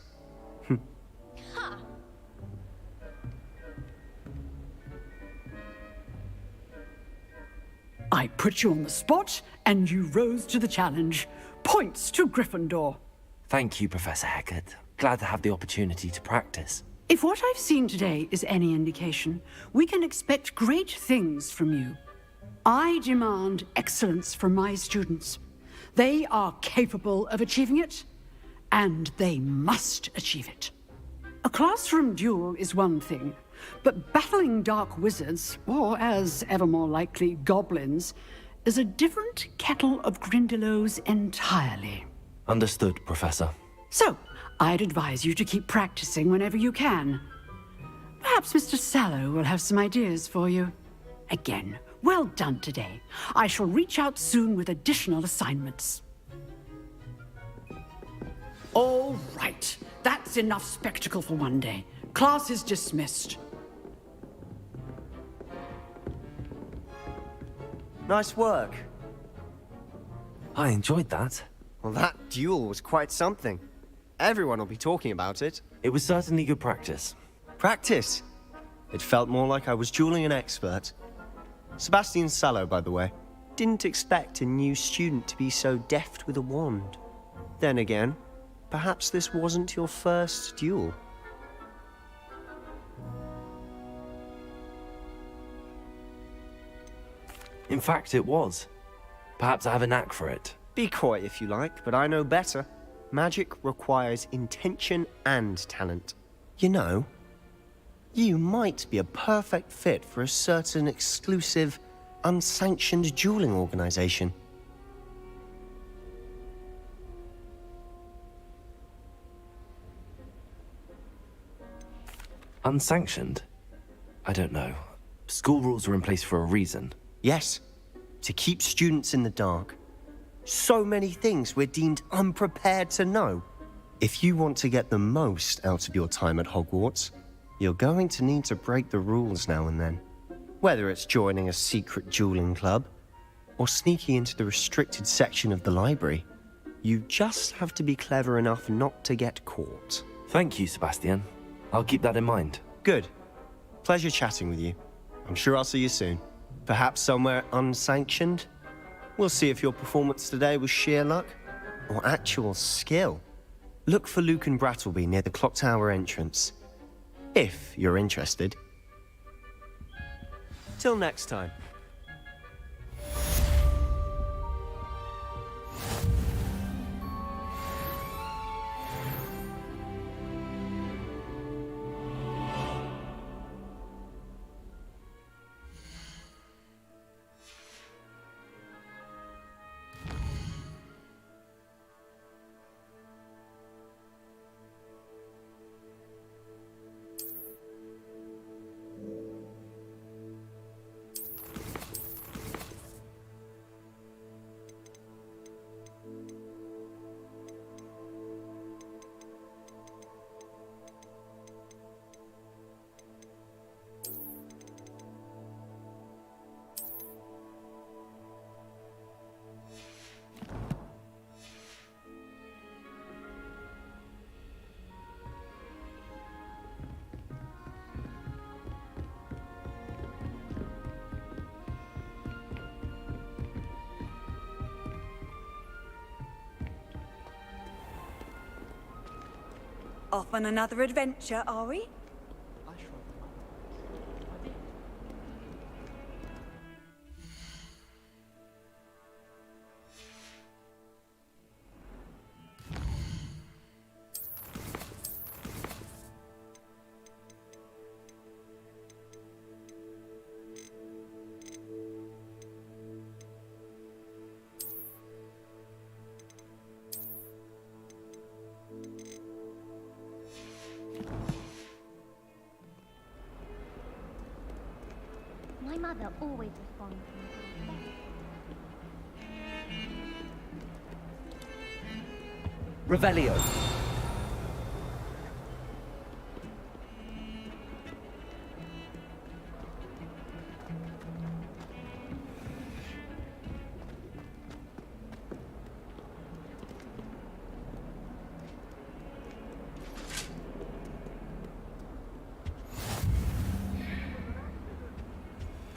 I put you on the spot, and you rose to the challenge. Points to Gryffindor. Thank you, Professor Hecat. Glad to have the opportunity to practice. If what I've seen today is any indication, we can expect great things from you. I demand excellence from my students. They are capable of achieving it, and they must achieve it. A classroom duel is one thing, but battling dark wizards, or as ever more likely, goblins, is a different kettle of Grindylows entirely. Understood, Professor. So, I'd advise you to keep practicing whenever you can. Perhaps Mr. Sallow will have some ideas for you. Again, well done today. I shall reach out soon with additional assignments. All right. That's enough spectacle for one day. Class is dismissed. Nice work. I enjoyed that. Well, that duel was quite something. Everyone will be talking about it. It was certainly good practice. Practice? It felt more like I was dueling an expert. Sebastian Sallow, by the way. Didn't expect a new student to be so deft with a wand. Then again, perhaps this wasn't your first duel. In fact, it was. Perhaps I have a knack for it. Be coy if you like, but I know better. Magic requires intention and talent. You know, you might be a perfect fit for a certain exclusive, unsanctioned dueling organization. Unsanctioned? I don't know. School rules are in place for a reason. Yes, to keep students in the dark. So many things we're deemed unprepared to know. If you want to get the most out of your time at Hogwarts, you're going to need to break the rules now and then. Whether it's joining a secret dueling club, or sneaking into the restricted section of the library, you just have to be clever enough not to get caught. Thank you, Sebastian. I'll keep that in mind. Good. Pleasure chatting with you. I'm sure I'll see you soon. Perhaps somewhere unsanctioned? We'll see if your performance today was sheer luck or actual skill. Look for Luke and Brattleby near the clock tower entrance, if you're interested. Till next time. Off on another adventure, are we? My mother always responds. Revelio.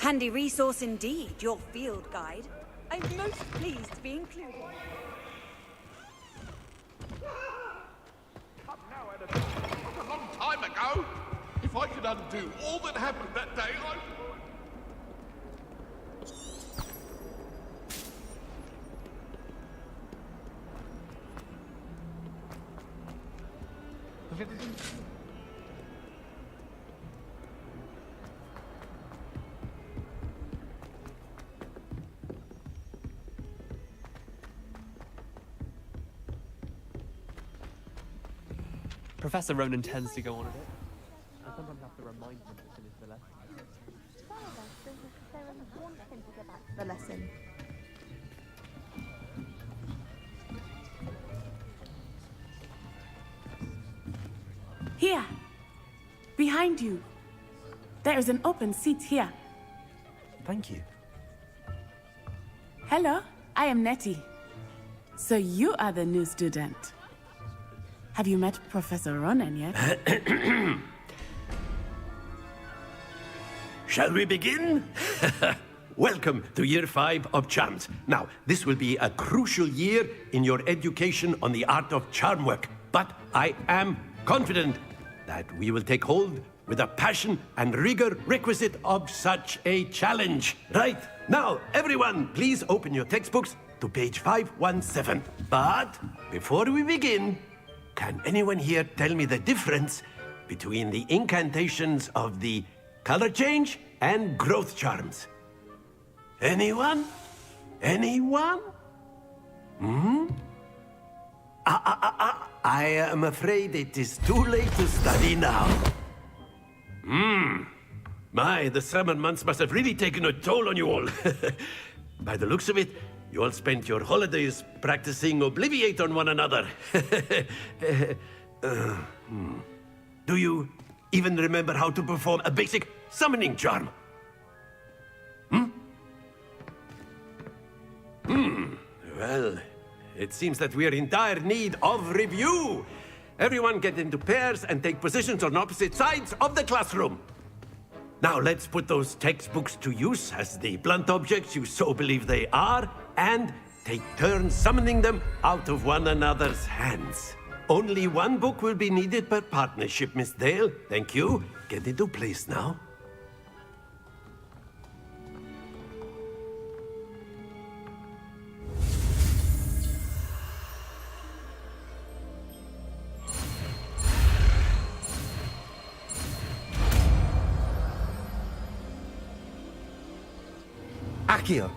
Handy resource indeed, your field guide. I'm most pleased to be included. A long time ago. If I could undo all that happened that day, I... Professor Ronan tends to go on a bit. I sometimes have to remind him to finish the lesson. The lesson. Here. Behind you. There is an open seat here. Thank you. Hello, I am Nettie. So you are the new student. Have you met Professor Ronan yet? Shall we begin? Welcome to Year 5 of Charms. Now, this will be a crucial year in your education on the art of charm work, but I am confident that we will take hold with the passion and rigor requisite of such a challenge. Right, now, everyone, please open your textbooks to page 517. But before we begin, can anyone here tell me the difference between the incantations of the color change and growth charms? Anyone? Anyone? I am afraid it is too late to study now. My, the summer months must have really taken a toll on you all. By the looks of it, you all spent your holidays practicing Obliviate on one another. Do you even remember how to perform a basic summoning charm? Well, it seems that we are in dire need of review. Everyone get into pairs and take positions on opposite sides of the classroom. Now let's put those textbooks to use as the blunt objects you so believe they are, and take turns summoning them out of one another's hands. Only one book will be needed per partnership, Miss Dale. Thank you. Get into place now. Accio.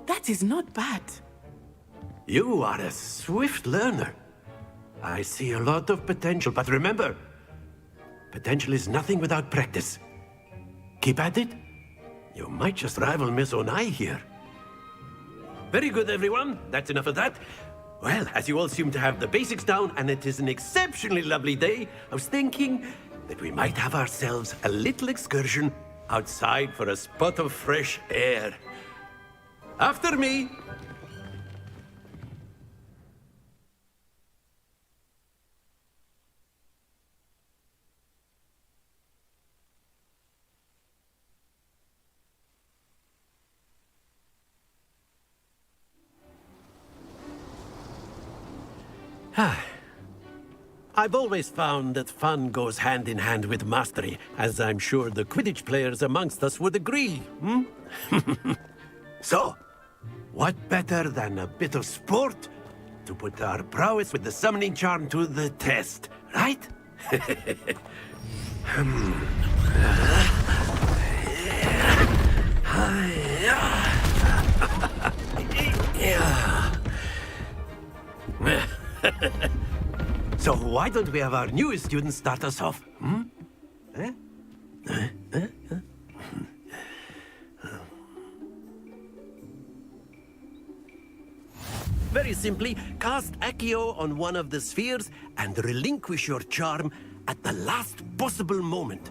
That is not bad. You are a swift learner. I see a lot of potential, but remember, potential is nothing without practice. Keep at it. You might just rival Miss Onai here. Very good, everyone. That's enough of that. Well, as you all seem to have the basics down, and it is an exceptionally lovely day, I was thinking that we might have ourselves a little excursion outside for a spot of fresh air. After me! I've always found that fun goes hand in hand with mastery, as I'm sure the Quidditch players amongst us would agree, So, what better than a bit of sport to put our prowess with the summoning charm to the test, right? So why don't we have our newest student start us off? Very simply, cast Accio on one of the spheres and relinquish your charm at the last possible moment.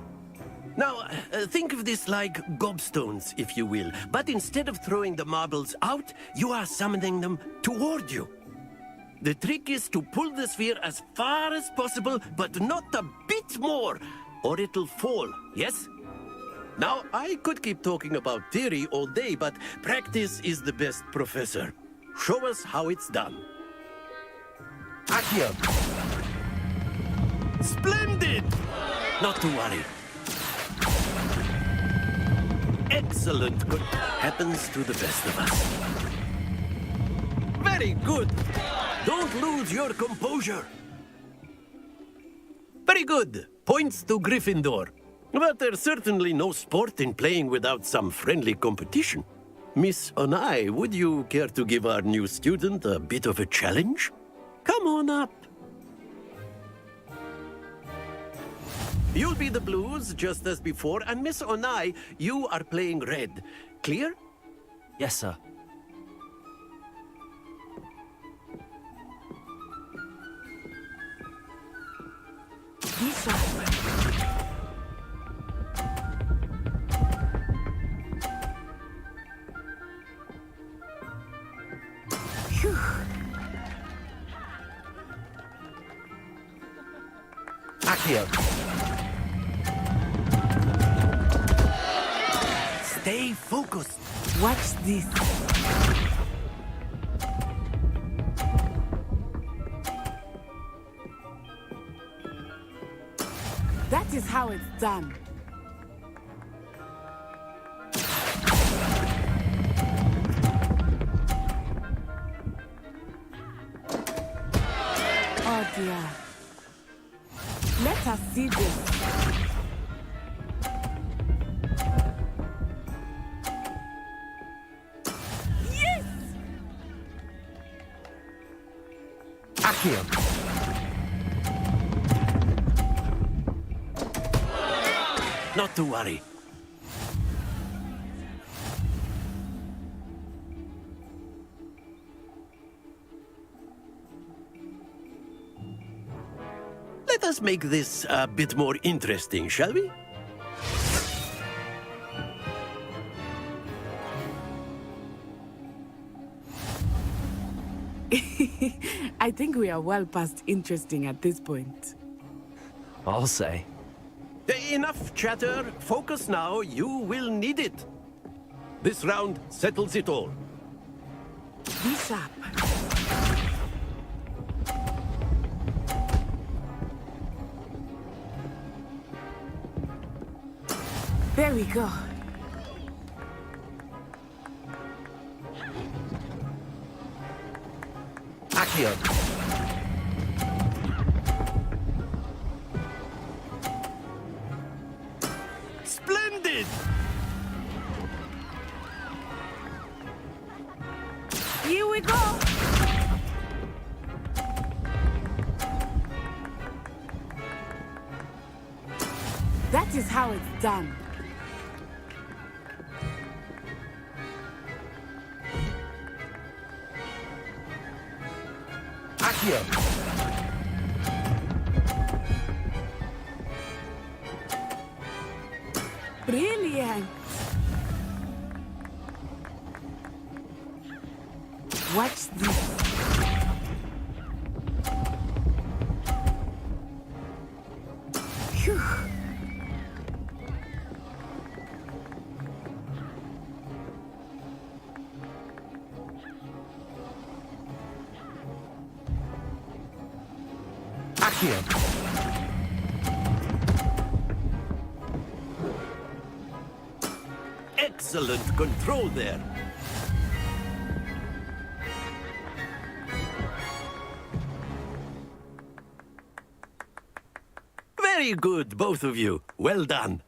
Now, think of this like gobstones, if you will, but instead of throwing the marbles out, you are summoning them toward you. The trick is to pull the sphere as far as possible, but not a bit more, or it'll fall, yes? Now, I could keep talking about theory all day, but practice is the best professor. Show us how it's done. Accio. Splendid! Not to worry. Excellent. Good. Happens to the best of us. Very good. Don't lose your composure. Very good. Points to Gryffindor. But there's certainly no sport in playing without some friendly competition. Miss Onai, would you care to give our new student a bit of a challenge? Come on up. You'll be the blues, just as before, and Miss Onai, you are playing red. Clear? Yes, sir. Accio. Stay focused. Watch this. That is how it's done. Oh dear. Let us see this. Yes! Accio. Not to worry. Let us make this a bit more interesting, shall we? I think we are well past interesting at this point. I'll say. Enough chatter. Focus now. You will need it. This round settles it all. Be sharp. There we go. Accio. Splendid! Here we go. That is how it's done. Accio. Brilliant. Watch this. Phew. Accio. Excellent control there. Very good, both of you. Well done.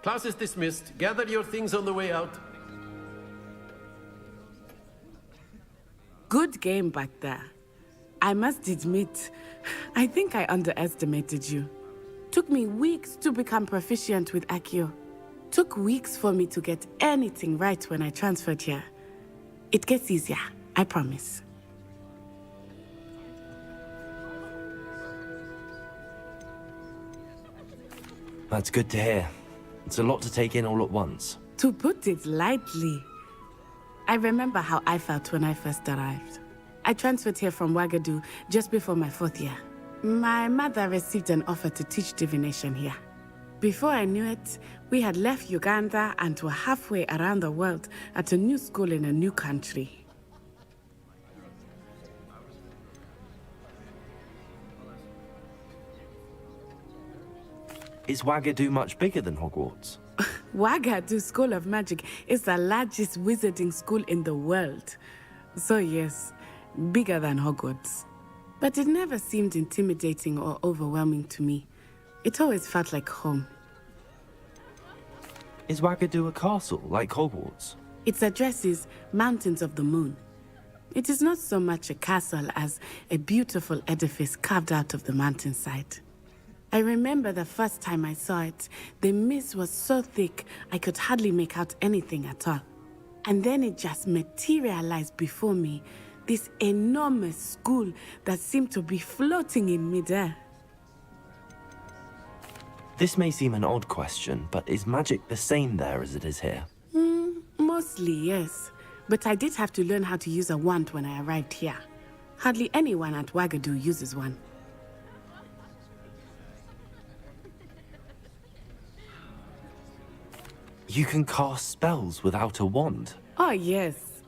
Class is dismissed. Gather your things on the way out. Good game back there. I must admit, I think I underestimated you. Took me weeks to become proficient with Accio. Took weeks for me to get anything right when I transferred here. It gets easier, I promise. That's good to hear. It's a lot to take in all at once. To put it lightly, I remember how I felt when I first arrived. I transferred here from Wagadu just before my 4th year. My mother received an offer to teach divination here. Before I knew it, we had left Uganda and were halfway around the world at a new school in a new country. Is Wagadu much bigger than Hogwarts? Wagadu School of Magic is the largest wizarding school in the world. So yes, bigger than Hogwarts. But it never seemed intimidating or overwhelming to me. It always felt like home. Is Wagadu a castle, like Hogwarts? Its address is Mountains of the Moon. It is not so much a castle as a beautiful edifice carved out of the mountainside. I remember the first time I saw it, the mist was so thick I could hardly make out anything at all. And then it just materialized before me, this enormous school that seemed to be floating in midair. This may seem an odd question, but is magic the same there as it is here? Mostly, yes. But I did have to learn how to use a wand when I arrived here. Hardly anyone at Wagadu uses one. You can cast spells without a wand? Oh, yes.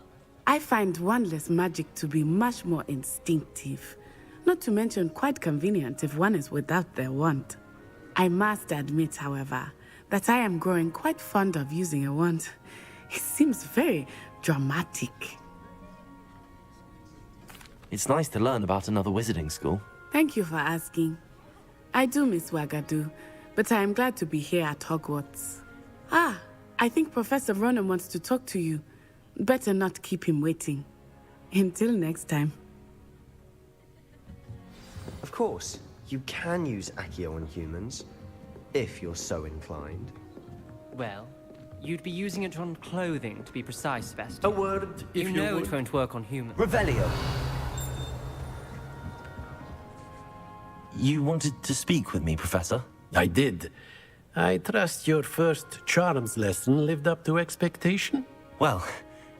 I find wandless magic to be much more instinctive. Not to mention quite convenient if one is without their wand. I must admit, however, that I am growing quite fond of using a wand. It seems very dramatic. It's nice to learn about another wizarding school. Thank you for asking. I do miss Wagadu, but I am glad to be here at Hogwarts. Ah, I think Professor Ronan wants to talk to you. Better not keep him waiting. Until next time. Of course, you can use Accio on humans, if you're so inclined. Well, you'd be using it on clothing, to be precise, Sebastian. A word, if you know would. it won't work on humans. Revelio. You wanted to speak with me, Professor? I did. I trust your first charms lesson lived up to expectation? Well,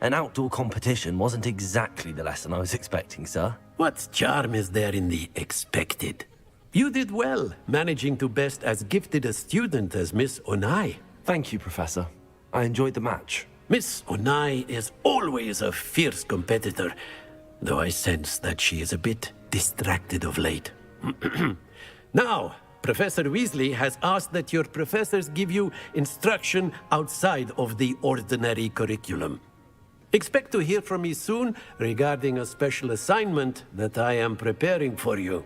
an outdoor competition wasn't exactly the lesson I was expecting, sir. What charm is there in the expected? You did well, managing to best as gifted a student as Miss Onai. Thank you, Professor. I enjoyed the match. Miss Onai is always a fierce competitor, though I sense that she is a bit distracted of late. Now, Professor Weasley has asked that your professors give you instruction outside of the ordinary curriculum. Expect to hear from me soon regarding a special assignment that I am preparing for you.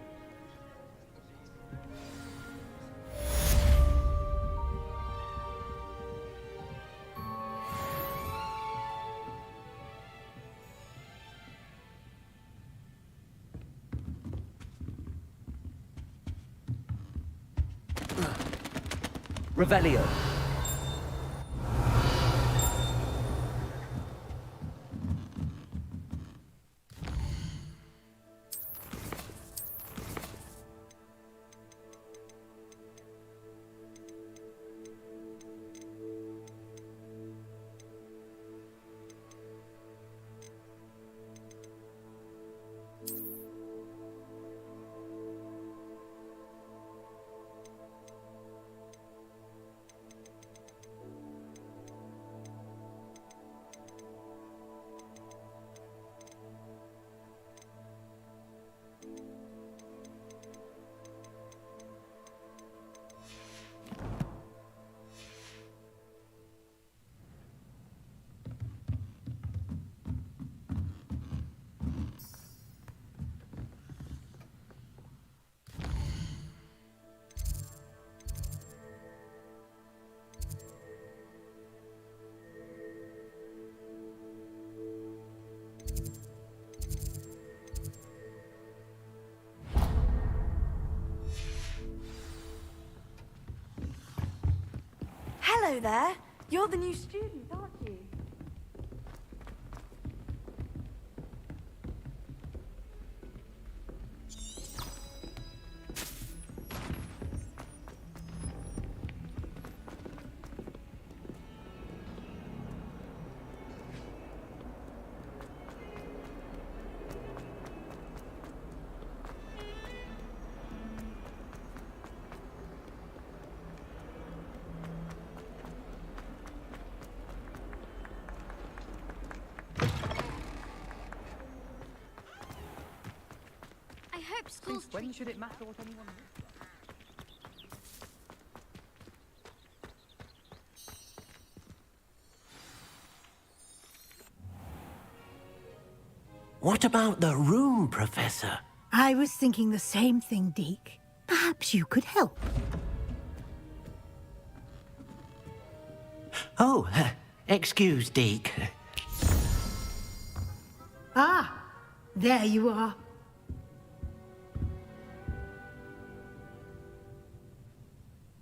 Revelio. Hello there. You're the new student, aren't you? Since when should it matter what anyone does? What about the room, Professor? I was thinking the same thing, Deke. Perhaps you could help. Oh, excuse, Deke. Ah, there you are.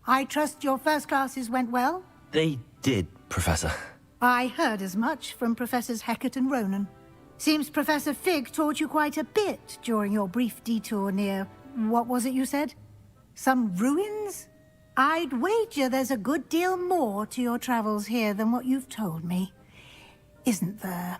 I trust your first classes went well? They did, Professor. I heard as much from Professors Hecat and Ronan. Seems Professor Fig taught you quite a bit during your brief detour near... what was it you said? Some ruins? I'd wager there's a good deal more to your travels here than what you've told me. Isn't there?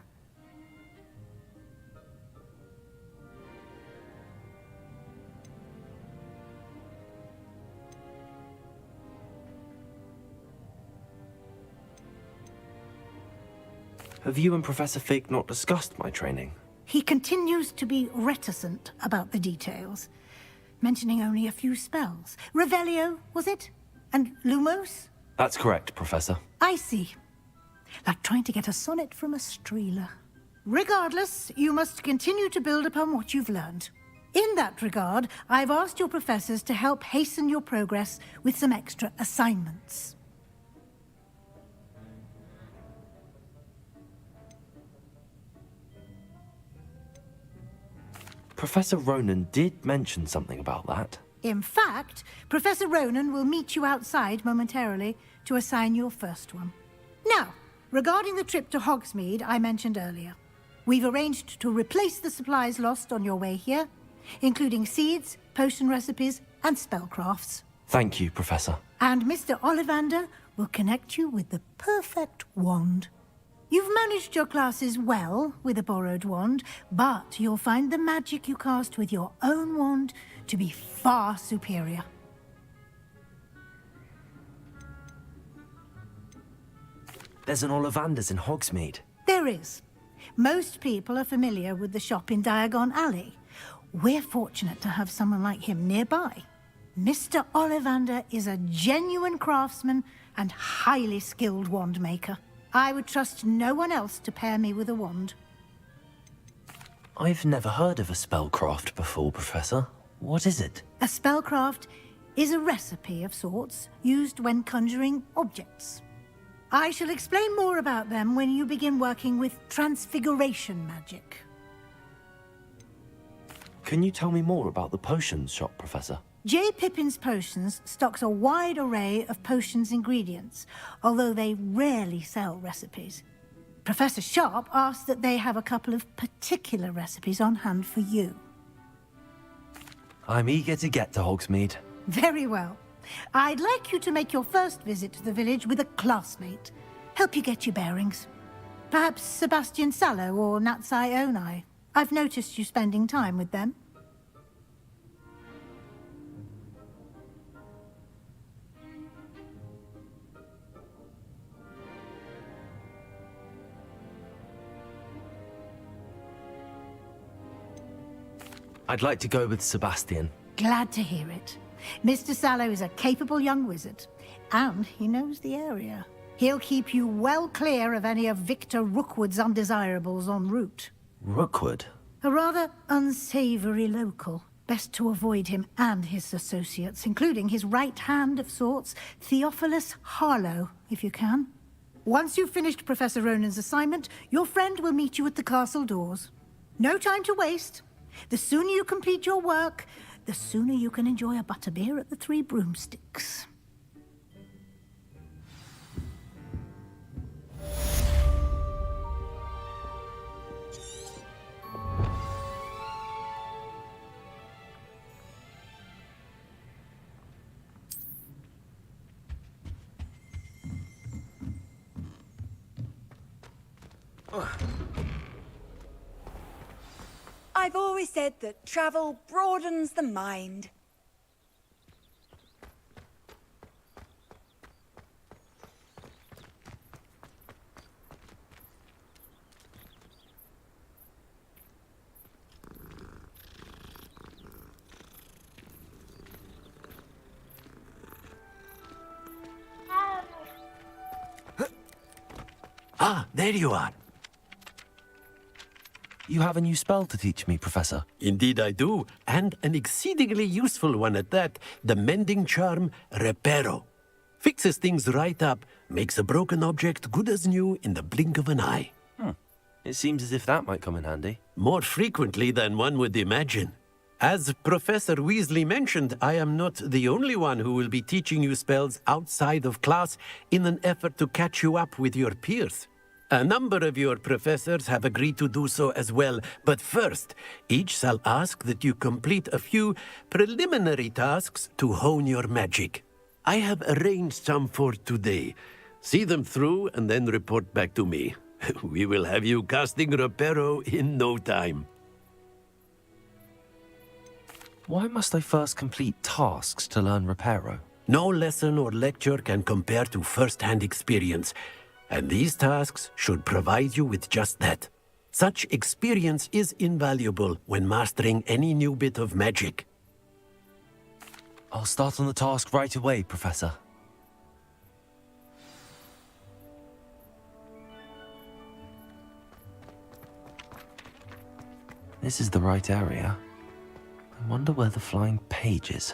Have you and Professor Fig not discussed my training? He continues to be reticent about the details, mentioning only a few spells. Revelio, was it? And Lumos? That's correct, Professor. I see. Like trying to get a sonnet from a streeler. Regardless, you must continue to build upon what you've learned. In that regard, I've asked your professors to help hasten your progress with some extra assignments. Professor Ronan did mention something about that. In fact, Professor Ronan will meet you outside momentarily to assign your first one. Now, regarding the trip to Hogsmeade I mentioned earlier, we've arranged to replace the supplies lost on your way here, including seeds, potion recipes, and spellcrafts. Thank you, Professor. And Mr. Ollivander will connect you with the perfect wand. You've managed your classes well with a borrowed wand, but you'll find the magic you cast with your own wand to be far superior. There's an Ollivander's in Hogsmeade. There is. Most people are familiar with the shop in Diagon Alley. We're fortunate to have someone like him nearby. Mr. Ollivander is a genuine craftsman and highly skilled wand maker. I would trust no one else to pair me with a wand. I've never heard of a spellcraft before, Professor. What is it? A spellcraft is a recipe of sorts used when conjuring objects. I shall explain more about them when you begin working with transfiguration magic. Can you tell me more about the potions shop, Professor? J. Pippin's Potions stocks a wide array of potions ingredients, although they rarely sell recipes. Professor Sharp asked that they have a couple of particular recipes on hand for you. I'm eager to get to Hogsmeade. Very well. I'd like you to make your first visit to the village with a classmate. Help you get your bearings. Perhaps Sebastian Sallow or Natsai Onai. I've noticed you spending time with them. I'd like to go with Sebastian. Glad to hear it. Mr. Sallow is a capable young wizard, and he knows the area. He'll keep you well clear of any of Victor Rookwood's undesirables en route. Rookwood? A rather unsavory local. Best to avoid him and his associates, including his right hand of sorts, Theophilus Harlow, if you can. Once you've finished Professor Ronan's assignment, your friend will meet you at the castle doors. No time to waste. The sooner you complete your work, the sooner you can enjoy a butterbeer at the Three Broomsticks. I've always said that travel broadens the mind. Ah, there you are. You have a new spell to teach me, Professor. Indeed I do, and an exceedingly useful one at that. The mending charm, Reparo. Fixes things right up, makes a broken object good as new in the blink of an eye. It seems as if that might come in handy. More frequently than one would imagine. As Professor Weasley mentioned, I am not the only one who will be teaching you spells outside of class in an effort to catch you up with your peers. A number of your professors have agreed to do so as well, but first, each shall ask that you complete a few preliminary tasks to hone your magic. I have arranged some for today. See them through and then report back to me. We will have you casting Reparo in no time. Why must I first complete tasks to learn Reparo? No lesson or lecture can compare to first-hand experience, and these tasks should provide you with just that. Such experience is invaluable when mastering any new bit of magic. I'll start on the task right away, Professor. This is the right area. I wonder where the flying page is.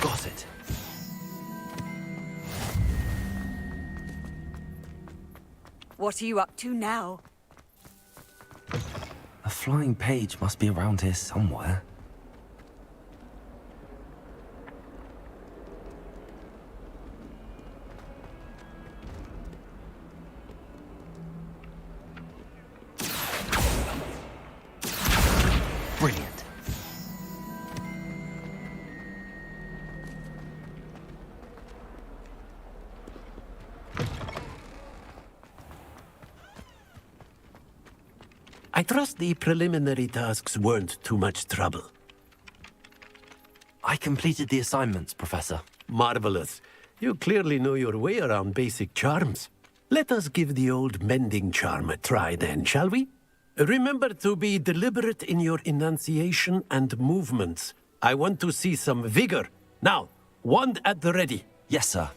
Got it. What are you up to now? A flying page must be around here somewhere. Brilliant. I trust the preliminary tasks weren't too much trouble. I completed the assignments, Professor. Marvelous. You clearly know your way around basic charms. Let us give the old mending charm a try then, shall we? Remember to be deliberate in your enunciation and movements. I want to see some vigor. Now, wand at the ready. Yes, sir.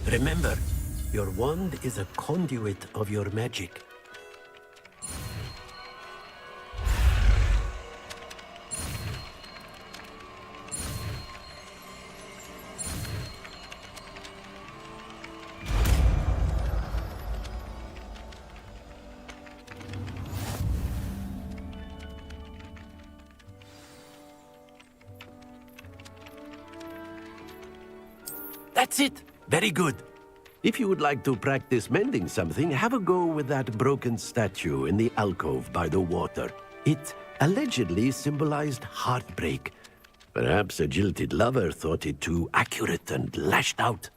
Remember, your wand is a conduit of your magic. That's it! Very good. If you would like to practice mending something, have a go with that broken statue in the alcove by the water. It allegedly symbolized heartbreak. Perhaps a jilted lover thought it too accurate and lashed out.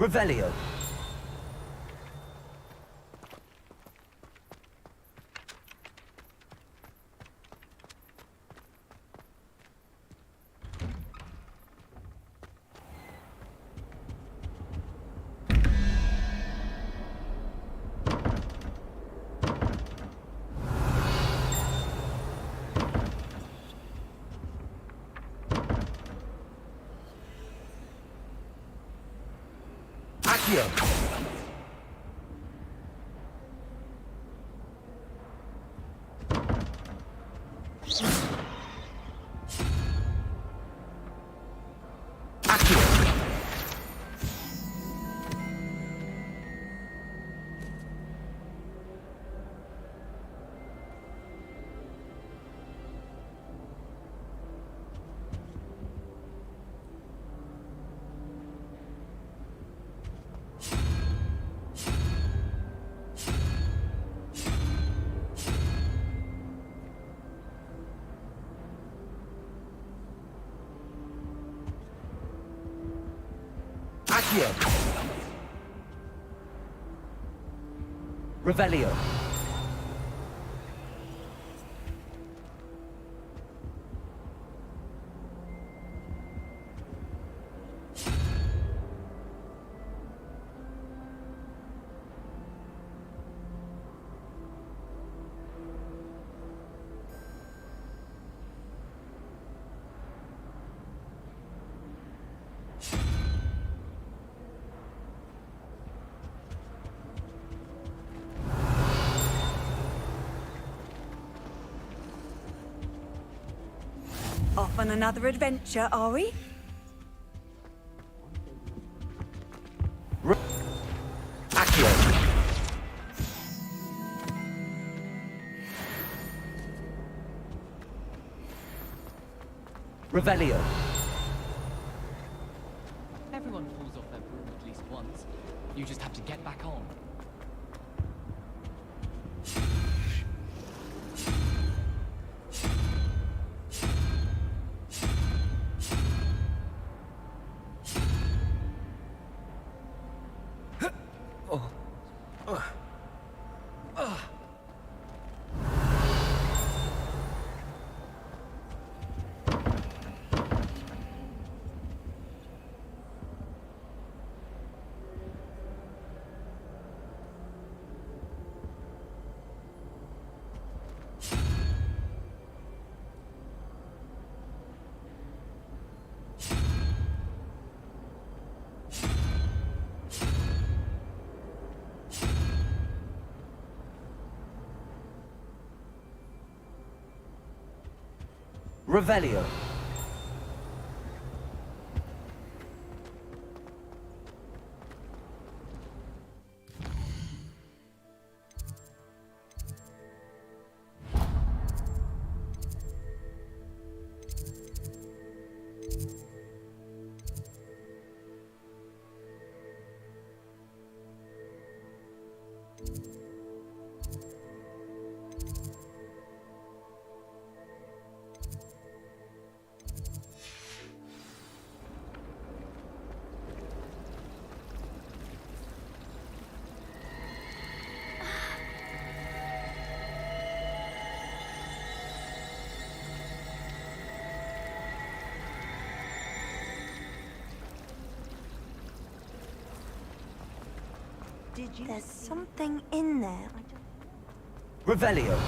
Revelio. Accio. Accio. Revelio. Off on another adventure, are we? Accio. Revelio. Everyone falls off their broom at least once. You just have to get back on. Revelio. There's something in there. Revelio.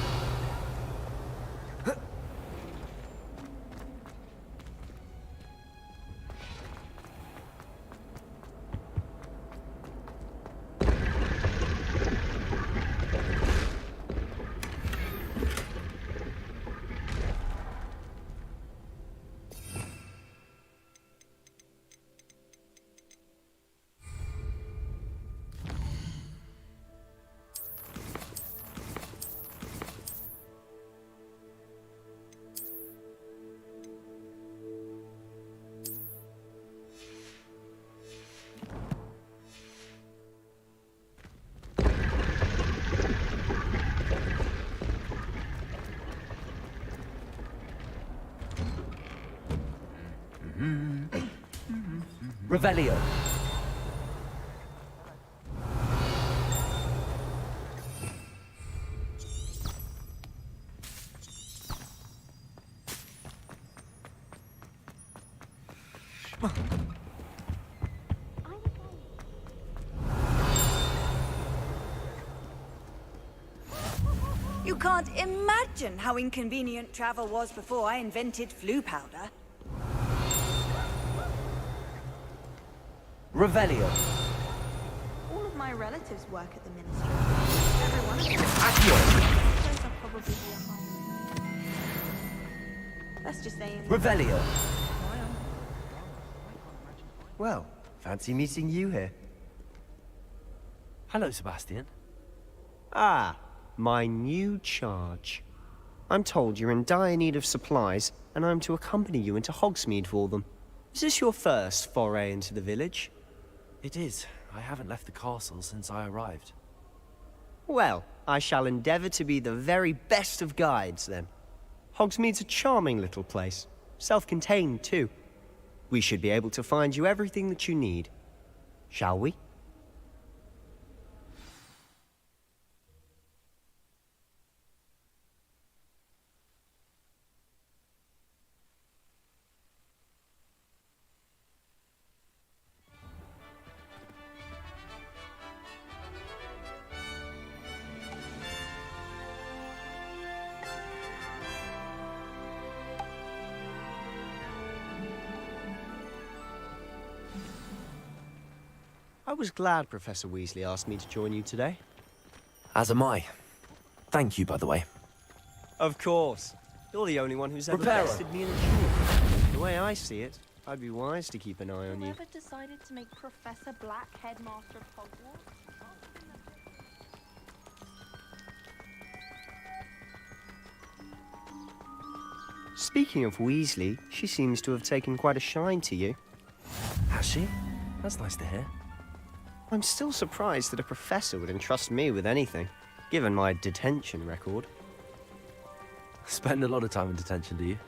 Revelio. You can't imagine how inconvenient travel was before I invented flu powder. Revelio. All of my relatives work at the ministry. Every one of them. Those are probably behind. Let's just say. Revelio. Well, fancy meeting you here. Hello, Sebastian. Ah, my new charge. I'm told you're in dire need of supplies, and I'm to accompany you into Hogsmeade for them. Is this your first foray into the village? It is. I haven't left the castle since I arrived. Well, I shall endeavour to be the very best of guides, then. Hogsmeade's a charming little place. Self-contained, too. We should be able to find you everything that you need. Shall we? I was glad Professor Weasley asked me to join you today. As am I. Thank you, by the way. Of course. You're the only one who's ever Reparo. bested me in a duel. The way I see it, I'd be wise to keep an eye on you. Whoever decided to make Professor Black headmaster of Hogwarts? Speaking of Weasley, she seems to have taken quite a shine to you. Has she? That's nice to hear. I'm still surprised that a professor would entrust me with anything, given my detention record. Spend a lot of time in detention, do you?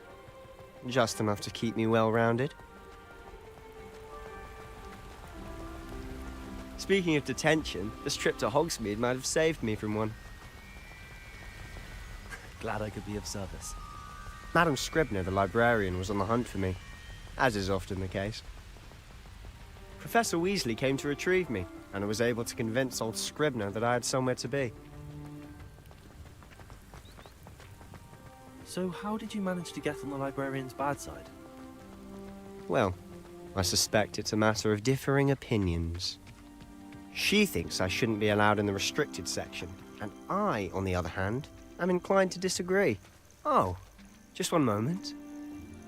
Just enough to keep me well-rounded. Speaking of detention, this trip to Hogsmeade might have saved me from one. Glad I could be of service. Madam Scribner, the librarian, was on the hunt for me, as is often the case. Professor Weasley came to retrieve me, and I was able to convince old Scribner that I had somewhere to be. So how did you manage to get on the librarian's bad side? Well, I suspect it's a matter of differing opinions. She thinks I shouldn't be allowed in the restricted section, and I, on the other hand, am inclined to disagree. Oh, just one moment.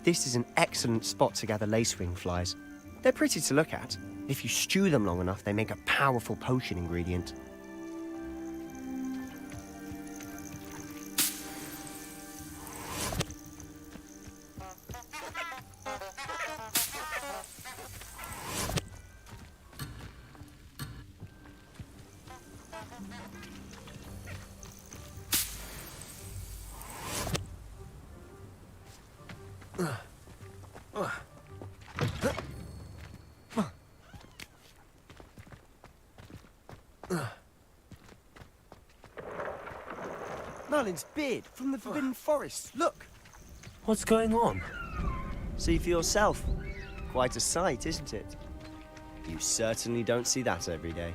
This is an excellent spot to gather lacewing flies. They're pretty to look at. If you stew them long enough, they make a powerful potion ingredient. Merlin's beard from the Forbidden Forest. Look! What's going on? See for yourself. Quite a sight, isn't it? You certainly don't see that every day.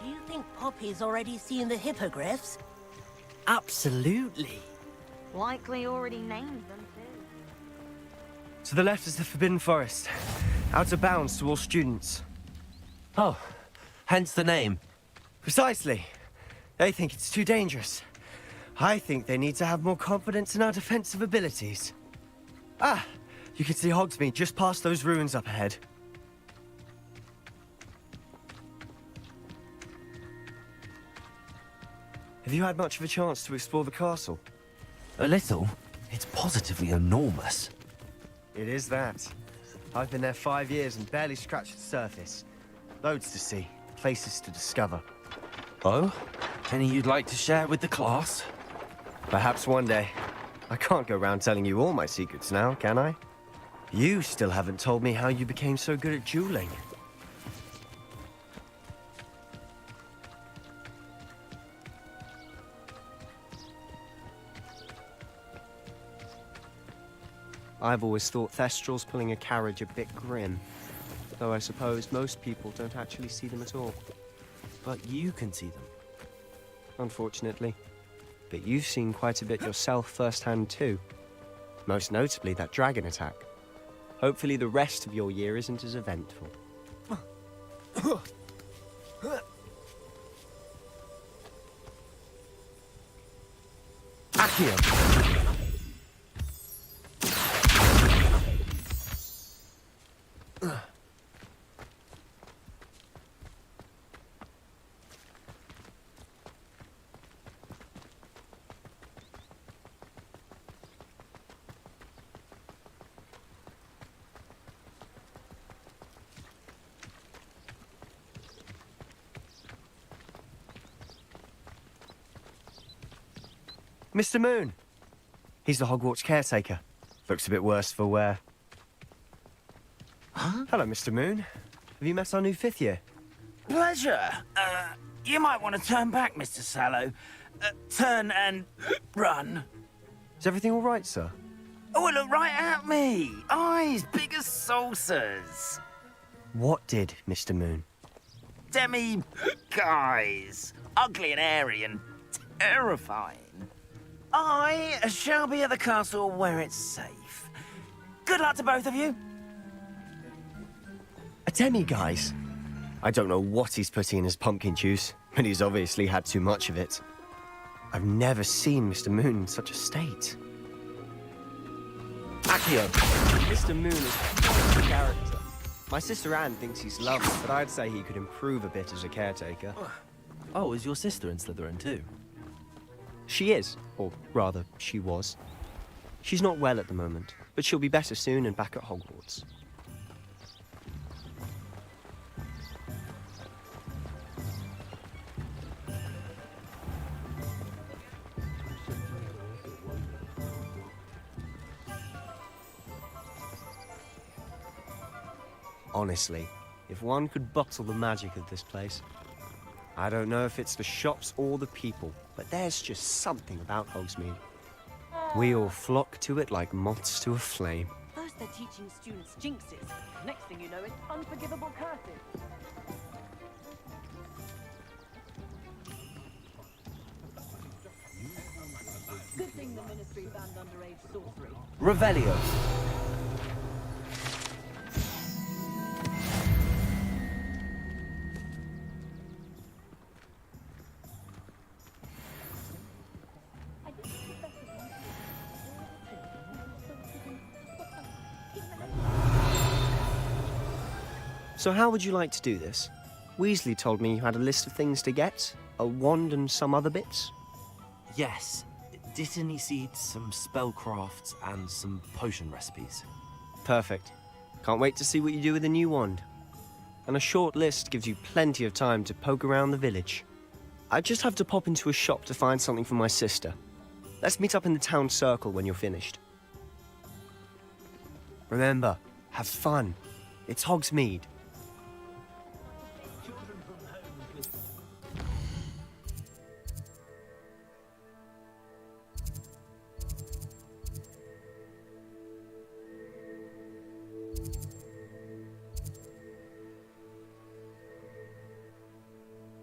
Do you think Poppy's already seen the hippogriffs? Absolutely. Likely already named them too. To the left is the Forbidden Forest. Out of bounds to all students. Oh, hence the name. Precisely. They think it's too dangerous. I think they need to have more confidence in our defensive abilities. Ah, you can see Hogsmeade just past those ruins up ahead. Have you had much of a chance to explore the castle? A little. It's positively enormous. It is that. I've been there 5 years and barely scratched the surface. Loads to see, places to discover. Oh? Any you'd like to share with the class? Perhaps one day. I can't go around telling you all my secrets now, can I? You still haven't told me how you became so good at dueling. I've always thought Thestrals pulling a carriage a bit grim. Though I suppose most people don't actually see them at all. But you can see them. Unfortunately. But you've seen quite a bit yourself firsthand too. Most notably that dragon attack. Hopefully the rest of your year isn't as eventful. Accio! Mr. Moon! He's the Hogwarts caretaker. Looks a bit worse for wear. Huh? Hello, Mr. Moon. Have you met our new 5th year? Pleasure. You might want to turn back, Mr. Sallow. Turn and run. Is everything all right, sir? Oh, look right at me. Eyes big as saucers. What did, Mr. Moon? Guys. Ugly and airy and terrifying. I shall be at the castle where it's safe. Good luck to both of you. A demi-guise? I don't know what he's putting in his pumpkin juice, but he's obviously had too much of it. I've never seen Mr. Moon in such a state. Accio! Mr. Moon is a character. My sister Anne thinks he's lovely, but I'd say he could improve a bit as a caretaker. Oh, is your sister in Slytherin too? She is, or rather, she was. She's not well at the moment, but she'll be better soon and back at Hogwarts. Honestly, if one could bottle the magic of this place. I don't know if it's the shops or the people, but there's just something about Hogsmeade. We all flock to it like moths to a flame. First they're teaching students jinxes. Next thing you know, it's unforgivable curses. Good thing the Ministry banned underage sorcery. Revelio. So how would you like to do this? Weasley told me you had a list of things to get, a wand and some other bits. Yes. Dittany seeds, some spellcrafts, and some potion recipes. Perfect. Can't wait to see what you do with the new wand. And a short list gives you plenty of time to poke around the village. I just have to pop into a shop to find something for my sister. Let's meet up in the town circle when you're finished. Remember, have fun. It's Hogsmeade.